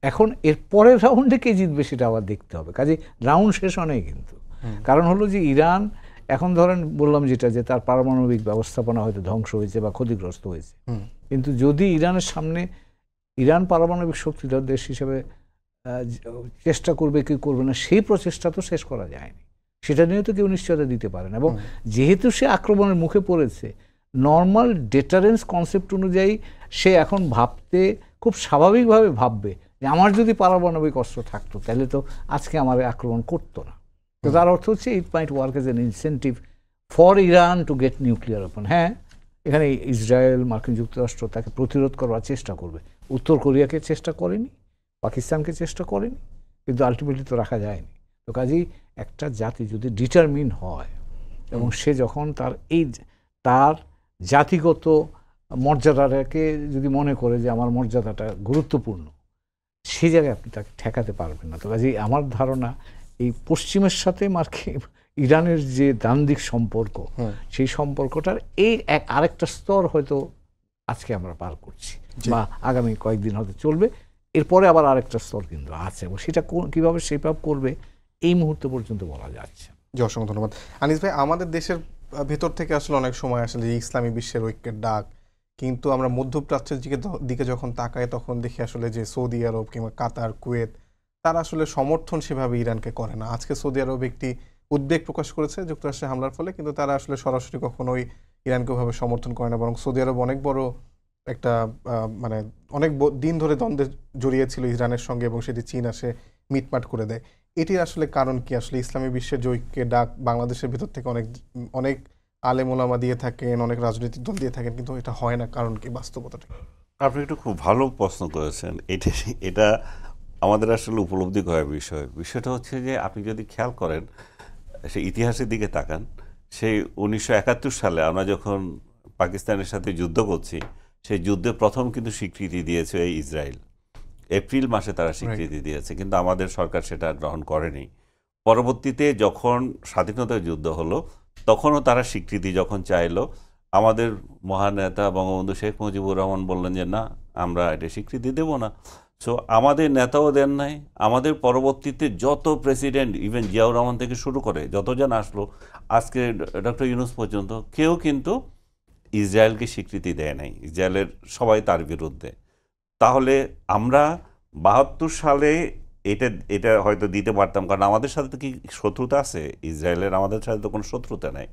এখন এর পরের রাউন্ডে কে জিতবে সেটা আবার দেখতে হবে। কাজে রাউন্ড শেষ হয় কিন্তু, কারণ হলো যে ইরান এখন ধরেন বললাম যেটা, যে তার পারমাণবিক ব্যবস্থাপনা হয়তো ধ্বংস হয়েছে বা ক্ষতিগ্রস্ত হয়েছে, কিন্তু যদি ইরানের সামনে, ইরান পারমাণবিক শক্তিধর দেশ হিসেবে চেষ্টা করবে কি করবে না, সেই প্রচেষ্টা তো শেষ করা যায়নি, সেটা নিয়ে তো কেউ নিশ্চয়তা দিতে পারে না। এবং যেহেতু সে আক্রমণের মুখে পড়েছে, নর্মাল ডেটারেন্স কনসেপ্ট অনুযায়ী সে এখন ভাবতে খুব স্বাভাবিকভাবে ভাববে যে আমার যদি পারমাণবিক অস্ত্র থাকতো তাহলে তো আজকে আমার আক্রমণ করতো না। তো তার অর্থ হচ্ছে it might work as an incentive for Iran to get nuclear weapon. হ্যাঁ, এখানে ইসরায়েল, মার্কিন যুক্তরাষ্ট্র তাকে প্রতিরোধ করার চেষ্টা করবে। উত্তর কোরিয়াকে চেষ্টা করেনি, পাকিস্তানকে চেষ্টা করেনি, কিন্তু আলটিমেটলি তো রাখা যায়নি। তো কাজেই একটা জাতি যদি ডিটারমিন হয় এবং সে যখন তার জাতিগত মর্যাদাটাকে যদি মনে করে যে আমার মর্যাদাটা গুরুত্বপূর্ণ, সেই জায়গায় আপনি তাকে ঠেকাতে পারবেন না। তো কাজেই আমার ধারণা এই পশ্চিমের সাথে ইরানের যে দ্বান্দ্বিক সম্পর্ক, সেই সম্পর্কটার এই আরেকটা স্তর হয়তো আজকে আমরা পার করছি বা আগামী কয়েকদিন হয়তো চলবে, এরপরে আবার আরেকটা স্তর কিন্তু আছে, এবং সেটা কীভাবে শেপ আপ করবে এই মুহূর্ত পর্যন্ত বলা যাচ্ছে। জি, অসংখ্য ধন্যবাদ। আনিস ভাই, আমাদের দেশের ভেতর থেকে আসলে অনেক সময় আসলে যে ইসলামী বিশ্বের ঐক্যের ডাক, কিন্তু আমরা মধ্যপ্রাচ্যের দিকে যখন তাকাই তখন দেখি আসলে যে সৌদি আরব কিংবা কাতার, কুয়েত, তারা আসলে সমর্থন সেভাবে ইরানকে করে না। আজকে সৌদি আরব একটি উদ্বেগ প্রকাশ করেছে যুক্তরাষ্ট্রের হামলার ফলে, কিন্তু তারা আসলে সরাসরি কখনোই ইরানকে ওভাবে সমর্থন করে না, বরং সৌদি আরব অনেক বড় একটা মানে অনেক দিন ধরে দ্বন্দ্বে জড়িয়েছিল ইরানের সঙ্গে, এবং সেটি চীন আসে মিটমাট করে দেয়। এটির আসলে কারণ কি? আসলে ইসলামী বিশ্বের যে ঐক্যের ডাক বাংলাদেশের ভিতর থেকে অনেক অনেক আলেম ওলামা দিয়ে থাকেন, অনেক রাজনৈতিক দল দিয়ে থাকেন, কিন্তু এটা হয় না, কারণ কি বাস্তবতাটা? আপনি একটু খুব ভালো প্রশ্ন করেছেন। এটা আমাদের আসলে উপলব্ধি করার বিষয়টা হচ্ছে যে আপনি যদি খেয়াল করেন, সেই ইতিহাসের দিকে তাকান, সেই 1971 সালে আমরা যখন পাকিস্তানের সাথে যুদ্ধ করছি, সেই যুদ্ধে প্রথম কিন্তু স্বীকৃতি দিয়েছে এই ইসরায়েল। এপ্রিল মাসে তারা স্বীকৃতি দিয়েছে, কিন্তু আমাদের সরকার সেটা গ্রহণ করেনি। পরবর্তীতে যখন স্বাধীনতার যুদ্ধ হলো, তখনও তারা স্বীকৃতি যখন চাইলো, আমাদের মহান নেতা বঙ্গবন্ধু শেখ মুজিবুর রহমান বললেন যে না, আমরা এটা স্বীকৃতি দেব না। সো আমাদের নেতাও দেন নাই, আমাদের পরবর্তীতে যত প্রেসিডেন্ট, ইভেন জিয়াউর রহমান থেকে শুরু করে যতজন আসলো, আজকে ডক্টর ইউনূস পর্যন্ত, কেউ কিন্তু ইসরায়েলকে স্বীকৃতি দেয় নাই। ইসরায়েলের সবাই তার বিরুদ্ধে। তাহলে আমরা 72 সালে এটা এটা হয়তো দিতে পারতাম, কারণ আমাদের সাথে তো কি শত্রুতা আছে ইসরায়েলের? আমাদের সাথে তো কোনো শত্রুতা নাই।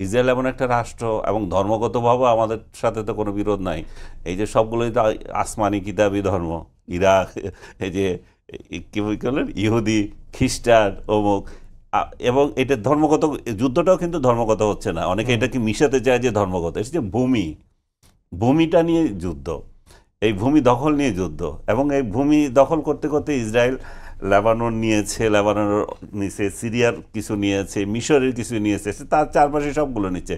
ইসরায়েল এমন একটা রাষ্ট্র, এবং ধর্মগতভাবে আমাদের সাথে তো কোনো বিরোধ নাই। এই যে সবগুলোই তো আসমানি কিতাবি ধর্ম, ইরাক, এই যে কি বলেন, ইহুদি, খ্রিস্টান, অমুক, এবং এটা ধর্মগত যুদ্ধটাও কিন্তু ধর্মগত হচ্ছে না। অনেকে এটাকে মিশাতে চায় যে ধর্মগত। এটা যে ভূমিটা নিয়ে যুদ্ধ, এই ভূমি দখল নিয়ে যুদ্ধ, এবং এই ভূমি দখল করতে করতে ইসরায়েল লেবানন নিয়েছে, লেবাননের নিচে সিরিয়ার কিছু নিয়েছে, মিশরের কিছু নিয়েছে, তার চারপাশে সবগুলো নিচ্ছে।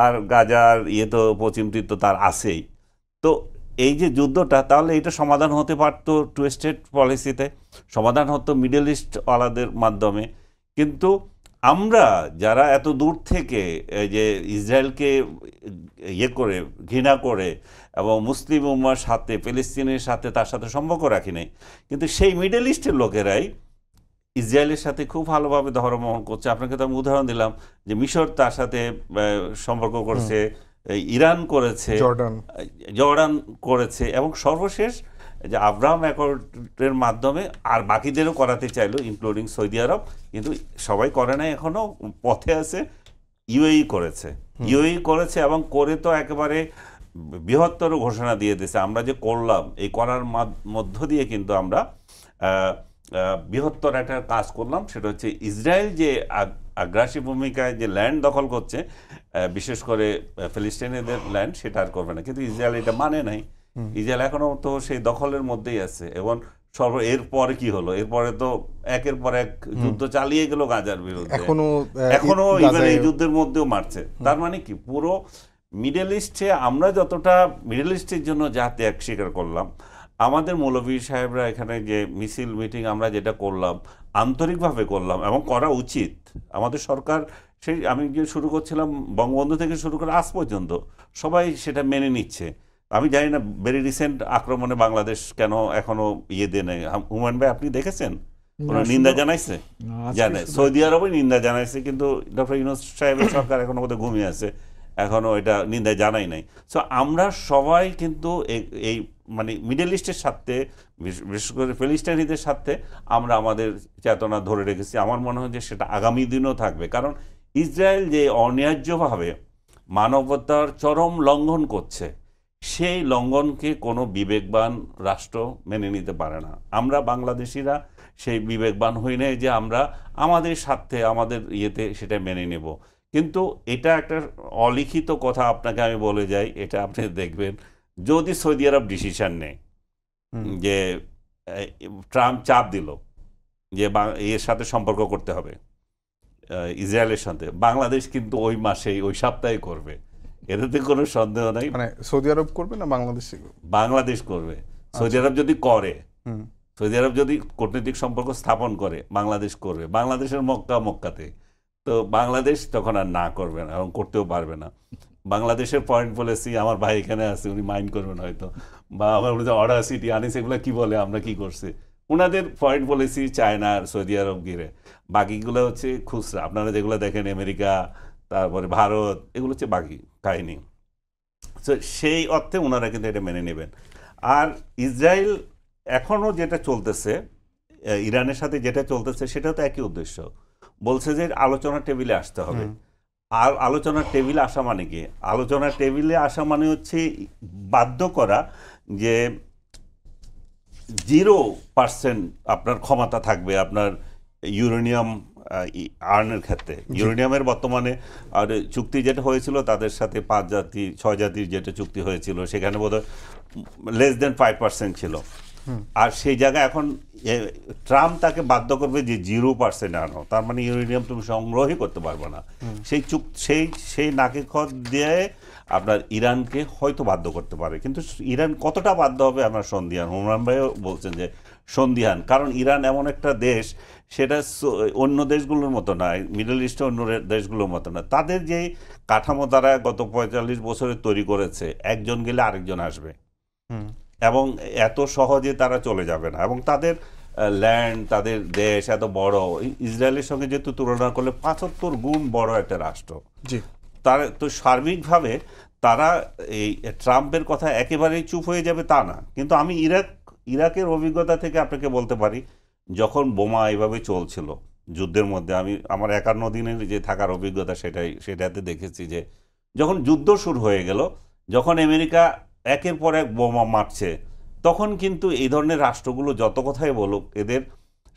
আর গাজার তো পশ্চিমটি তো তার আছেই। তো এই যে যুদ্ধটা, তাহলে এটা সমাধান হতে পারতো টু স্টেট পলিসিতে, সমাধান হতো মিডল ইস্ট ওয়ালাদের মাধ্যমে। কিন্তু আমরা যারা এত দূর থেকে এই যে ইসরায়েলকে করে ঘৃণা করে, এবং মুসলিম উম্মার সাথে, ফিলিস্তিনের সাথে, তার সাথে সম্পর্ক রাখি নাই, কিন্তু সেই মিডল ইস্টের লোকেরাই ইসরায়েলের সাথে খুব ভালোভাবে ধর্মবহন করছে। আপনাকে তো আমি উদাহরণ দিলাম যে মিশর তার সাথে সম্পর্ক করছে, ইরান করেছে, জর্ডান করেছে, এবং সর্বশেষ যে আব্রাহাম অ্যাকর্ডের মাধ্যমে আর বাকিদেরও করাতে চাইলো, ইনক্লুডিং সৌদি আরব, কিন্তু সবাই করে নাই, এখনও পথে আছে। ইউএই করেছে, এবং করে তো একেবারে বৃহত্তর ঘোষণা দিয়ে দিয়েছে, আমরা যে করলাম, এই করার মধ্য দিয়ে কিন্তু আমরা বৃহত্তর একটা কাজ করলাম। সেটা হচ্ছে ইসরায়েল যে আগ্রাসী ভূমিকায় যে ল্যান্ড দখল করছে, বিশেষ করে ফিলিস্তিনিদের ল্যান্ড, সেটা আর করবে না। কিন্তু ইসরায়েল এটা মানে নাই। ইসরায়েল এখনো তো সেই দখলের মধ্যেই আছে। এবং এরপরে কি হলো? এরপরে তো একের পর এক যুদ্ধ চালিয়ে গেল গাজার বিরুদ্ধে, এখনো ইভেন এই যুদ্ধের মধ্যেও মারছে। তার মানে কি, পুরো মিডল ইস্টে আমরা যতটা মিডল ইস্টের জন্য যা ত্যাগ স্বীকার করলাম, আমাদের মৌলভী সাহেবরা এখানে যে মিছিল মিটিং আমরা যেটা করলাম, আন্তরিকভাবে করলাম, এবং করা উচিত। আমাদের সরকার, সেই আমি যে শুরু করছিলাম বঙ্গবন্ধু থেকে শুরু করে আজ পর্যন্ত সবাই সেটা মেনে নিচ্ছে। আমি জানি না ভেরি রিসেন্ট আক্রমণে বাংলাদেশ কেন এখনো দেয় নাই। হুমায়ুন ভাই, আপনি দেখেছেন কোনো নিন্দা জানাইছে? জানে, সৌদি আরবে নিন্দা জানাইছে, কিন্তু ডক্টর ইউনূস সাহেবের সরকার এখনো বোধহয় ঘুমিয়ে আছে, এখনো এটা নিন্দা জানাই নাই। সো আমরা সবাই কিন্তু এই মানে মিডল ইস্টের সাথে, বিশেষ করে ফিলিস্তিনিদের সাথে আমরা আমাদের চেতনা ধরে রেখেছি। আমার মনে হয় যে সেটা আগামী দিনও থাকবে, কারণ ইসরায়েল যে অন্যায্যভাবে মানবতার চরম লঙ্ঘন করছে, সেই লঙ্ঘনকে কোনো বিবেকবান রাষ্ট্র মেনে নিতে পারে না। আমরা বাংলাদেশিরা সেই বিবেকবান হই নাই যে আমরা আমাদের স্বার্থে, আমাদের সেটা মেনে নেব। কিন্তু এটা একটা অলিখিত কথা, আপনাকে আমি বলে যাই, এটা আপনি দেখবেন, যদি সৌদি আরব ডিসিশন নেয় যে ট্রাম্প চাপ দিল যে এর সাথে সম্পর্ক করতে হবে ইসরায়েলের সাথে, বাংলাদেশ কিন্তু ওই মাসেই, ওই সপ্তাহে করবে, এটাতে কোনো সন্দেহ নাই। মানে সৌদি আরব করবে না বাংলাদেশ করবে? সৌদি আরব যদি করে, সৌদি আরব যদি কূটনৈতিক সম্পর্ক স্থাপন করে, বাংলাদেশ করবে। বাংলাদেশের মক্কাতে, তো বাংলাদেশ তখন আর না করবে না, এবং করতেও পারবে না। বাংলাদেশের পয়েন্ট পলিসি, আমার ভাই এখানে আছে, উনি মাইন্ড করবেন হয়তো, বা আমার অডাসিটি, আনিস, এগুলো কি বলে, আমরা কি করছি, ওনাদের ফরেন পলিসি চায়না আর সৌদি আরব ঘিরে, বাকিগুলো হচ্ছে খুচরা। আপনারা যেগুলো দেখেন আমেরিকা, তারপরে ভারত, এগুলো হচ্ছে বাকি কাহিনী। তো সেই অর্থে ওনারা কিন্তু এটা মেনে নেবেন। আর ইসরায়েল এখনও যেটা চলতেছে, ইরানের সাথে যেটা চলতেছে, সেটাও তো একই উদ্দেশ্য। বলছে যে আলোচনার টেবিলে আসতে হবে। আর আলোচনার টেবিলে আসা মানে কি? আলোচনার টেবিলে আসা মানে হচ্ছে বাধ্য করা যে 0% আপনার ক্ষমতা থাকবে আপনার ইউরেনিয়াম আর্নের ক্ষেত্রে। ইউরেনিয়ামের বর্তমানে আর চুক্তি যেটা হয়েছিল তাদের সাথে 5 জাতি 6 জাতির যেটা চুক্তি হয়েছিল, সেখানে বোধহয় <5% ছিল। আর সেই জায়গায় এখন ট্রাম্প তাকে বাধ্য করবে যে 0% আনো, তার মানে ইউরেনিয়াম তুমি সংগ্রহই করতে পারবে না। সেই নাকে খত দিয়ে আপনার ইরানকে হয়তো বাধ্য করতে পারে, কিন্তু ইরান কতটা বাধ্য হবে আমরা সন্দিহান। হুমায়ুন ভাইও বলছেন যে সন্দিহান, কারণ ইরান এমন একটা দেশ, সেটা অন্য দেশগুলোর মতো না, মিডল ইস্টে অন্য দেশগুলোর মতো না। তাদের যে কাঠামো তারা গত 45 বছরে তৈরি করেছে, একজন গেলে আরেকজন আসবে এবং এত সহজে তারা চলে যাবে না। এবং তাদের ল্যান্ড, তাদের দেশ এত বড়, ইসরায়েলের সঙ্গে যেহেতু তুলনা করলে 75 গুণ বড় একটা রাষ্ট্র। তার তো সার্বিকভাবে তারা এই ট্রাম্পের কথা একেবারেই চুপ হয়ে যাবে তা না। কিন্তু আমি ইরাকের অভিজ্ঞতা থেকে আপনাকে বলতে পারি, যখন বোমা এভাবে চলছিল যুদ্ধের মধ্যে, আমি আমার 51 দিনের যে থাকার অভিজ্ঞতা সেটাতে দেখেছি যে যখন যুদ্ধ শুরু হয়ে গেল, যখন আমেরিকা একের পর এক বোমা মারছে, তখন কিন্তু এই ধরনের রাষ্ট্রগুলো যত কথাই বলুক, এদের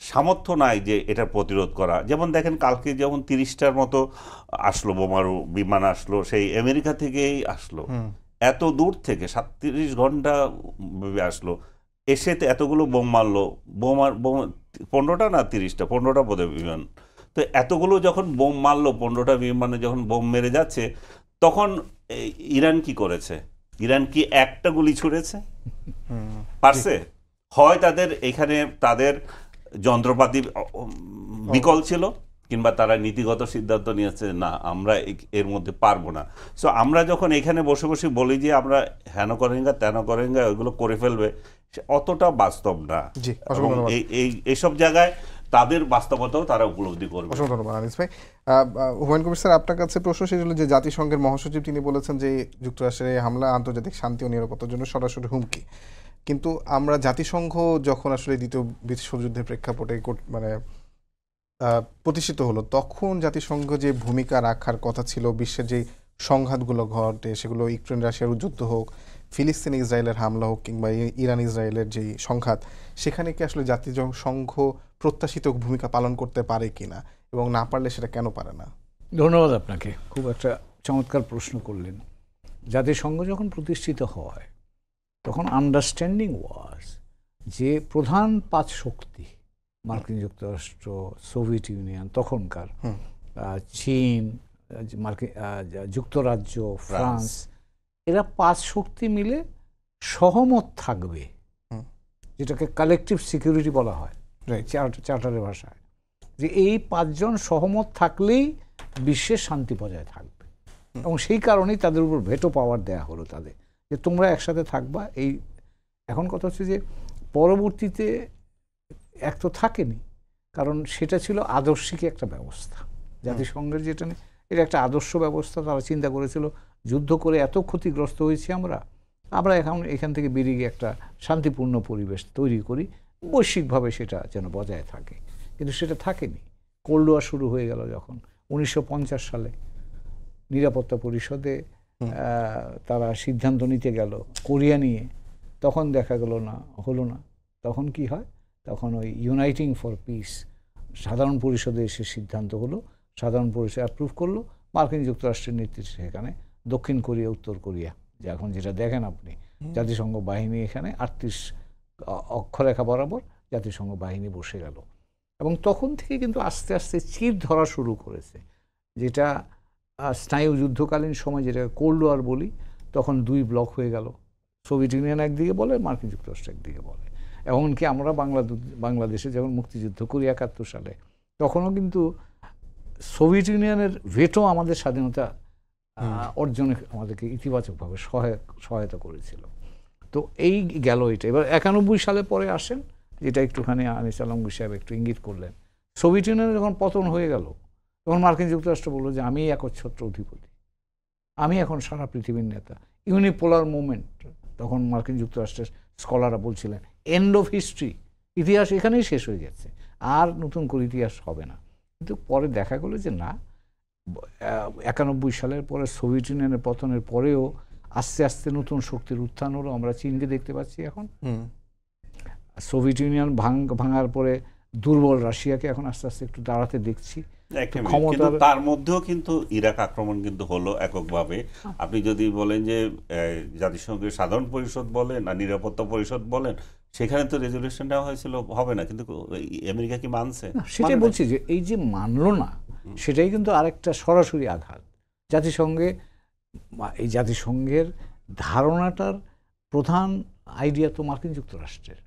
সামর্থ্য নাই যে এটা প্রতিরোধ করা। যেমন দেখেন কালকে যেমন 30টার মতো আসলো বোমারু বিমান, আসলো সেই আমেরিকা থেকেই আসলো, এত দূর থেকে 37 ঘন্টা আসলো, এসে এতগুলো বোম মারলো। বোম 15টা না 30টা, 15টা বোধহয় বিমান। তো এতগুলো যখন বোম মারলো, 15টা বিমানে যখন বোম মেরে যাচ্ছে, তখন ইরান কি করেছে? ইরান কি একটা গুলি ছুড়েছে? পারছে? হয় তাদের এখানে তাদের যন্ত্রপাতি বিকল ছিল, কিংবা তারা নীতিগত সিদ্ধান্ত নিয়েছে না আমরা এর মধ্যে পারবো না। সো আমরা যখন এখানে বসে বসে বলি যে আমরা হেন করেঙ্গা তেন করেঙ্গা, ওইগুলো করে ফেলবে, অতটা বাস্তব না। এইসব জায়গায় তাদের বাস্তবতাও তারা উপলব্ধি করবে। অসংখ্য ধন্যবাদ আনিস ভাই। হুমায়ুন কবির স্যার, আপনার কাছে প্রশ্ন শেষ হলো যে জাতিসংঘের মহাসচিব তিনি বলেছেন যে যুক্তরাষ্ট্রের এই হামলা আন্তর্জাতিক শান্তি ও নিরাপত্তার জন্য সরাসরি হুমকি। কিন্তু আমরা জাতিসংঘ যখন আসলে দ্বিতীয় বিশ্বযুদ্ধের প্রেক্ষাপটে মানে প্রতিষ্ঠিত হলো, তখন জাতিসংঘ যে ভূমিকা রাখার কথা ছিল, বিশ্বের যে সংঘাতগুলো ঘটে, সেগুলো ইউক্রেন রাশিয়ার যুদ্ধ হোক, ফিলিস্তিন ইসরায়েলের হামলা হোক, কিংবা ইরান ইসরায়েলের যেই সংঘাত, সেখানে কি আসলে জাতিসংঘ প্রত্যাশিত ভূমিকা পালন করতে পারে কিনা, এবং না পারলে সেটা কেন পারে না? ধন্যবাদ আপনাকে, খুব একটা চমৎকার প্রশ্ন করলেন। জাতিসংঘ যখন প্রতিষ্ঠিত হয়, তখন আন্ডারস্ট্যান্ডিং ওয়াজ যে প্রধান 5 শক্তি, মার্কিন যুক্তরাষ্ট্র, সোভিয়েত ইউনিয়ন তখনকার, চীন, যুক্তরাজ্য, ফ্রান্স, এরা 5 শক্তি মিলে সহমত থাকবে, যেটাকে কালেকটিভ সিকিউরিটি বলা হয় চার্টারের ভাষায়, যে এই 5 জন সহমত থাকলেই বিশ্বের শান্তি বজায় থাকবে। এবং সেই কারণেই তাদের উপর ভেটো পাওয়ার দেয়া হলো তাদের, যে তোমরা একসাথে থাকবা। এই এখন কথা হচ্ছে যে পরবর্তীতে এক তো থাকেনি, কারণ সেটা ছিল আদর্শিক একটা ব্যবস্থা জাতিসংঘের, যেটা এটা একটা আদর্শ ব্যবস্থা। তারা চিন্তা করেছিল যুদ্ধ করে এত ক্ষতিগ্রস্ত হয়েছি আমরা এখন এখান থেকে বেরিয়ে গিয়ে একটা শান্তিপূর্ণ পরিবেশ তৈরি করি, বৈশ্বিকভাবে সেটা যেন বজায় থাকে। কিন্তু সেটা থাকেনি। কোল্ড ওয়ার শুরু হয়ে গেল যখন 1950 সালে নিরাপত্তা পরিষদে তারা সিদ্ধান্ত নিতে গেল কোরিয়া নিয়ে, তখন দেখা গেল না, হলো না। তখন কি হয়? তখন ওই ইউনাইটিং ফর পিস সাধারণ পরিষদে এসে সিদ্ধান্ত হলো, সাধারণ পরিষদ অ্যাপ্রুভ করলো, মার্কিন যুক্তরাষ্ট্রের নেতৃত্বে সেখানে দক্ষিণ কোরিয়া, উত্তর কোরিয়া, যে এখন যেটা দেখেন আপনি, জাতিসংঘ বাহিনী এখানে 38 অক্ষরেখা বরাবর জাতিসংঘ বাহিনী বসে গেল। এবং তখন থেকে কিন্তু আস্তে আস্তে চির ধরা শুরু করেছে, যেটা স্নায়ু যুদ্ধকালীন সময়, যেটা কোল্ড ওয়ার বলি, তখন 2 ব্লক হয়ে গেল। সোভিয়েত ইউনিয়ন একদিকে বলে, মার্কিন যুক্তরাষ্ট্র একদিকে বলে। এমনকি আমরা বাংলাদেশে যখন মুক্তিযুদ্ধ করি 71 সালে, তখনও কিন্তু সোভিয়েত ইউনিয়নের ভেটো আমাদের স্বাধীনতা অর্জনে আমাদেরকে ইতিবাচকভাবে সহায়তা করেছিল। তো এই গেল এটা। এবার 91 সালে পরে আসেন যেটা একটুখানি আনিস আলমগীর সাহেব একটু ইঙ্গিত করলেন। সোভিয়েত ইউনিয়নের যখন পতন হয়ে গেল তখন মার্কিন যুক্তরাষ্ট্র বলল যে আমি একচ্ছত্র অধিপতি, আমি এখন সারা পৃথিবীর নেতা। ইউনিপোলার মুভমেন্ট, তখন মার্কিন যুক্তরাষ্ট্রের স্কলাররা বলছিলেন এন্ড অফ হিস্ট্রি, ইতিহাস এখানেই শেষ হয়ে গেছে, আর নতুন করে ইতিহাস হবে না। কিন্তু পরে দেখা গেল যে না, 91 সালের পরে সোভিয়েত ইউনিয়নের পতনের পরেও আস্তে আস্তে নতুন শক্তির উত্থান হলো। আমরা চীনকে দেখতে পাচ্ছি এখন, সোভিয়েত ইউনিয়ন ভাঙার পরে দুর্বল রাশিয়াকে এখন আস্তে আস্তে একটু দাঁড়াতে দেখছি। কিন্তু তার মধ্যেও কিন্তু ইরাক আক্রমণ কিন্তু হলো এককভাবে। আপনি যদি বলেন যে জাতিসংঘের সাধারণ পরিষদ বলেন আর নিরাপত্তা পরিষদ বলেন, সেখানে তো রেজলিউশন নেওয়া হয়েছিল, হবে না, কিন্তু আমেরিকা কি মানছে? সেটাই বলছি যে এই যে মানলো না, সেটাই কিন্তু আরেকটা সরাসরি আঘাত জাতিসংঘে। এই জাতিসংঘের ধারণাটার প্রধান আইডিয়া তো মার্কিন যুক্তরাষ্ট্রের।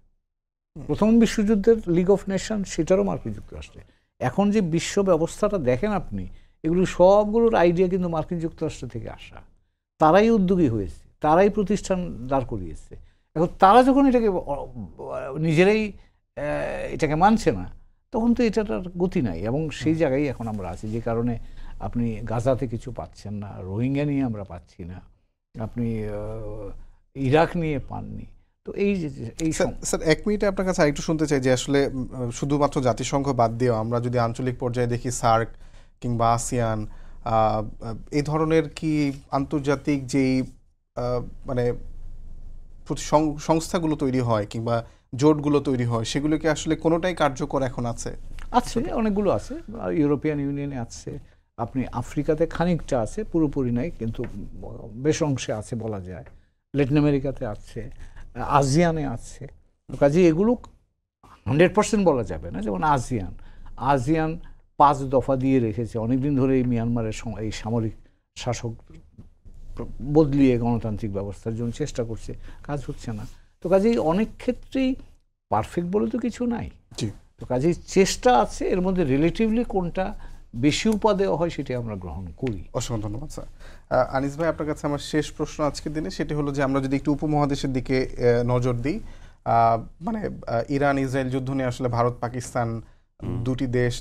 প্রথম বিশ্বযুদ্ধের লিগ অফ নেশন সেটারও মার্কিন যুক্তরাষ্ট্রের। এখন যে বিশ্ব ব্যবস্থাটা দেখেন আপনি, এগুলো সবগুলোর আইডিয়া কিন্তু মার্কিন যুক্তরাষ্ট্র থেকে আসা। তারাই উদ্যোগী হয়েছে, তারাই প্রতিষ্ঠান দাঁড় করিয়েছে। এখন তারা যখন এটাকে নিজেরাই এটাকে মানছে না, তখন তো এটার গতি নাই। এবং সেই জায়গায় এখন আমরা আছি, যে কারণে আপনি গাজাতে কিছু পাচ্ছেন না, রোহিঙ্গা নিয়ে আমরা পাচ্ছি না, আপনি ইরাক নিয়ে পাননি। তো এই স্যার 1 মিনিটে আপনার কাছে আরেকটু শুনতে চাই যে আসলে শুধুমাত্র জাতিসংঘ বাদ দিয়েও আমরা যদি আঞ্চলিক পর্যায়ে দেখি, সার্ক কিংবা আসিয়ান, এই ধরনের কি আন্তর্জাতিক যেই মানে সংস্থাগুলো তৈরি হয় কিংবা জোটগুলো তৈরি হয়, সেগুলো কি আসলে কোনোটাই কার্যকর এখন আছে? আছে, অনেকগুলো আছে। ইউরোপিয়ান ইউনিয়নে আছে, আপনি আফ্রিকাতে খানিকটা আছে, পুরোপুরি নাই, কিন্তু বেশ অংশে আছে বলা যায়। ল্যাটিন আমেরিকাতে আছে, আসিয়ানে আছে। কাজে এগুলো 100% বলা যাবে না। যেমন আসিয়ান 5 দফা দিয়ে রেখেছে অনেকদিন ধরে। এই মিয়ানমারের এই সামরিক শাসক বদলিয়ে গণতান্ত্রিক ব্যবস্থার জন্য চেষ্টা করছে, কাজ হচ্ছে না। তো কাজেই অনেক ক্ষেত্রেই পারফেক্ট বলে তো কিছু নাই। তো কাজেই চেষ্টা আছে, এর মধ্যে রিলেটিভলি কোনটা বেশি উপাদেয় হয় সেটি আমরা গ্রহণ করি। অসংখ্য ধন্যবাদ স্যার। আনিস ভাই, আপনার কাছে আমার শেষ প্রশ্ন আজকের দিনে, সেটি হলো যে আমরা যদি একটু উপমহাদেশের দিকে নজর দিই, মানে ইরান ইসরায়েল যুদ্ধ নিয়ে আসলে ভারত পাকিস্তান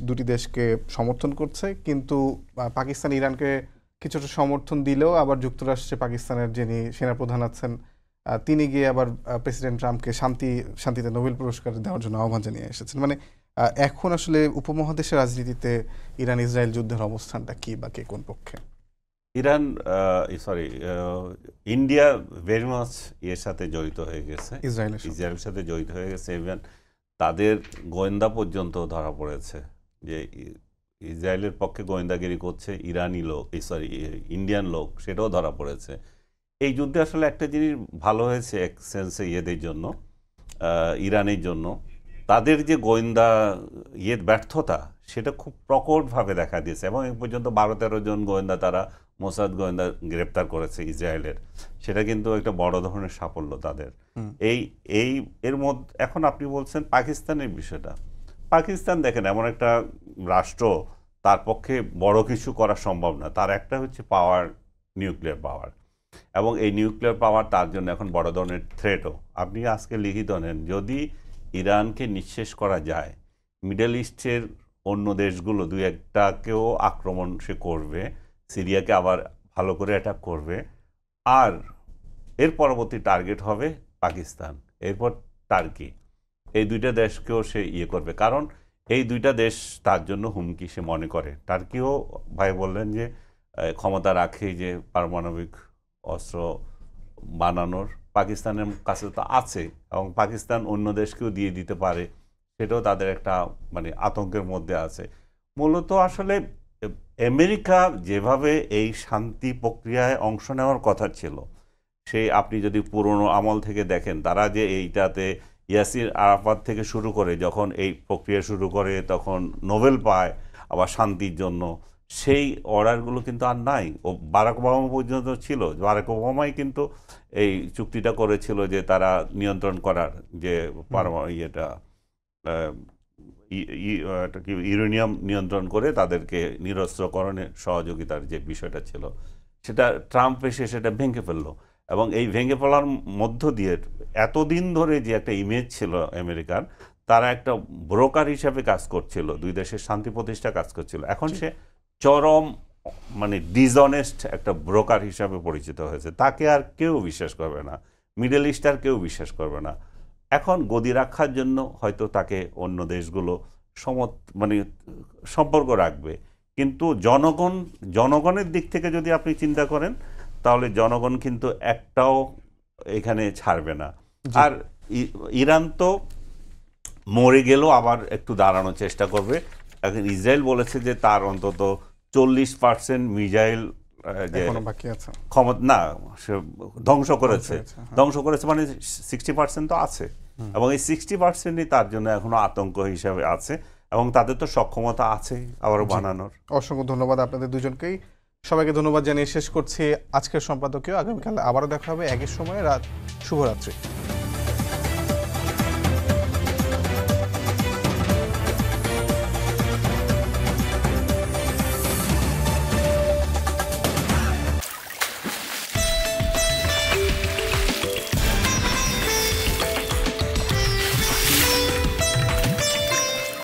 দুটি দেশকে সমর্থন করছে, কিন্তু পাকিস্তান ইরানকে কিছুটা সমর্থন দিলেও আবার যুক্তরাষ্ট্রে পাকিস্তানের যিনি সেনাপ্রধান আছেন তিনি গিয়ে আবার প্রেসিডেন্ট ট্রাম্পকে শান্তিতে নোবেল পুরস্কার দেওয়ার জন্য আহ্বান জানিয়ে এসেছেন। মানে এখন আসলে উপমহাদেশের রাজনীতিতে ইরান ইসরায়েল যুদ্ধের অবস্থানটা কি, বা কে কোন পক্ষে? ইন্ডিয়া ভেরি মাচ এর সাথে জড়িত হয়ে গেছে, ইসরায়েলের সাথে জড়িত হয়ে গেছে। ইভেন তাদের গোয়েন্দা পর্যন্ত ধরা পড়েছে যে ইসরায়েলের পক্ষে গোয়েন্দাগিরি করছে ইন্ডিয়ান লোক, সেটাও ধরা পড়েছে। এই যুদ্ধে আসলে একটা জিনিস ভালো হয়েছে এক সেন্সে ইয়েদের জন্য, ইরানের জন্য, তাদের যে গোয়েন্দা ব্যর্থতা সেটা খুব প্রকটভাবে দেখা দিয়েছে। এবং এই পর্যন্ত 12-13 জন গোয়েন্দা, তারা মোসাদ গোয়েন্দা গ্রেপ্তার করেছে ইসরায়েলের। সেটা কিন্তু একটা বড় ধরনের সাফল্য তাদের। এর মধ্যে এখন আপনি বলছেন পাকিস্তানের বিষয়টা। পাকিস্তান দেখেন এমন একটা রাষ্ট্র, তার পক্ষে বড় কিছু করা সম্ভব না। তার একটা হচ্ছে পাওয়ার, নিউক্লিয়ার পাওয়ার, এবং এই নিউক্লিয়ার পাওয়ার তার জন্য এখন বড় ধরনের থ্রেটও। আপনি আজকে লিখিত নেন, যদি ইরানকে নিঃশেষ করা যায়, মিডল ইস্টের অন্য দেশগুলো 2-1টাকেও আক্রমণ সে করবে, সিরিয়াকে আবার ভালো করে অ্যাটাক করবে, আর এর পরবর্তী টার্গেট হবে পাকিস্তান, এরপর টার্কি। এই 2টা দেশকেও সে করবে, কারণ এই 2টা দেশ তার জন্য হুমকি সে মনে করে। টার্কিও ভাই বললেন যে ক্ষমতা রাখে যে পারমাণবিক অস্ত্র বানানোর, পাকিস্তানের কাছে তো আছে, এবং পাকিস্তান অন্য দেশকেও দিয়ে দিতে পারে, সেটাও তাদের একটা মানে আতঙ্কের মধ্যে আছে। মূলত আসলে আমেরিকা যেভাবে এই শান্তি প্রক্রিয়ায় অংশ নেওয়ার কথা ছিল, সেই আপনি যদি পুরনো আমল থেকে দেখেন, তারা যে এইটাতে ইয়াসির আরাফাত থেকে শুরু করে যখন এই প্রক্রিয়া শুরু করে, তখন নোবেল পায় আবার শান্তির জন্য, সেই অর্ডারগুলো কিন্তু আর নাই। ও বারাক ওবামা পর্যন্ত ছিল, বারাক ওবামাই কিন্তু এই চুক্তিটা করেছিল যে তারা নিয়ন্ত্রণ করার, যে ইউরেনিয়াম নিয়ন্ত্রণ করে তাদেরকে নিরস্ত্রকরণের সহযোগিতার যে বিষয়টা ছিল, সেটা ট্রাম্প এসে সেটা ভেঙে ফেললো। এবং এই ভেঙে ফেলার মধ্য দিয়ে এতদিন ধরে যে একটা ইমেজ ছিল আমেরিকার, তারা একটা ব্রোকার হিসাবে কাজ করছিল, দুই দেশের শান্তি প্রতিষ্ঠা কাজ করছিল। এখন সে চরম মানে ডিসঅনেস্ট একটা ব্রোকার হিসাবে পরিচিত হয়েছে। তাকে আর কেউ বিশ্বাস করবে না, মিডল ইস্ট আর কেউ বিশ্বাস করবে না। এখন গদি রাখার জন্য হয়তো তাকে অন্য দেশগুলো মানে সম্পর্ক রাখবে, কিন্তু জনগণের দিক থেকে যদি আপনি চিন্তা করেন তাহলে জনগণ কিন্তু একটাও এখানে ছাড়বে না। আর ইরান তো মরে গেলেও আবার একটু দাঁড়ানোর চেষ্টা করবে। এখন ইসরায়েল বলেছে যে তার অন্তত 40% মিসাইল বাকি আছে ক্ষমতা না সে ধ্বংস করেছে মানে 60% তো আছে, এবং এই 60%ই তার জন্য এখনো আতঙ্ক হিসাবে আছে, এবং তাদের তো সক্ষমতা আছে আবারও বানানোর। অসংখ্য ধন্যবাদ আপনাদের দুজনকেই। সবাইকে ধন্যবাদ জানিয়ে শেষ করছি আজকের সম্পাদকীয়। আগামীকাল আবারও দেখা হবে একই সময়ে। শুভরাত্রি।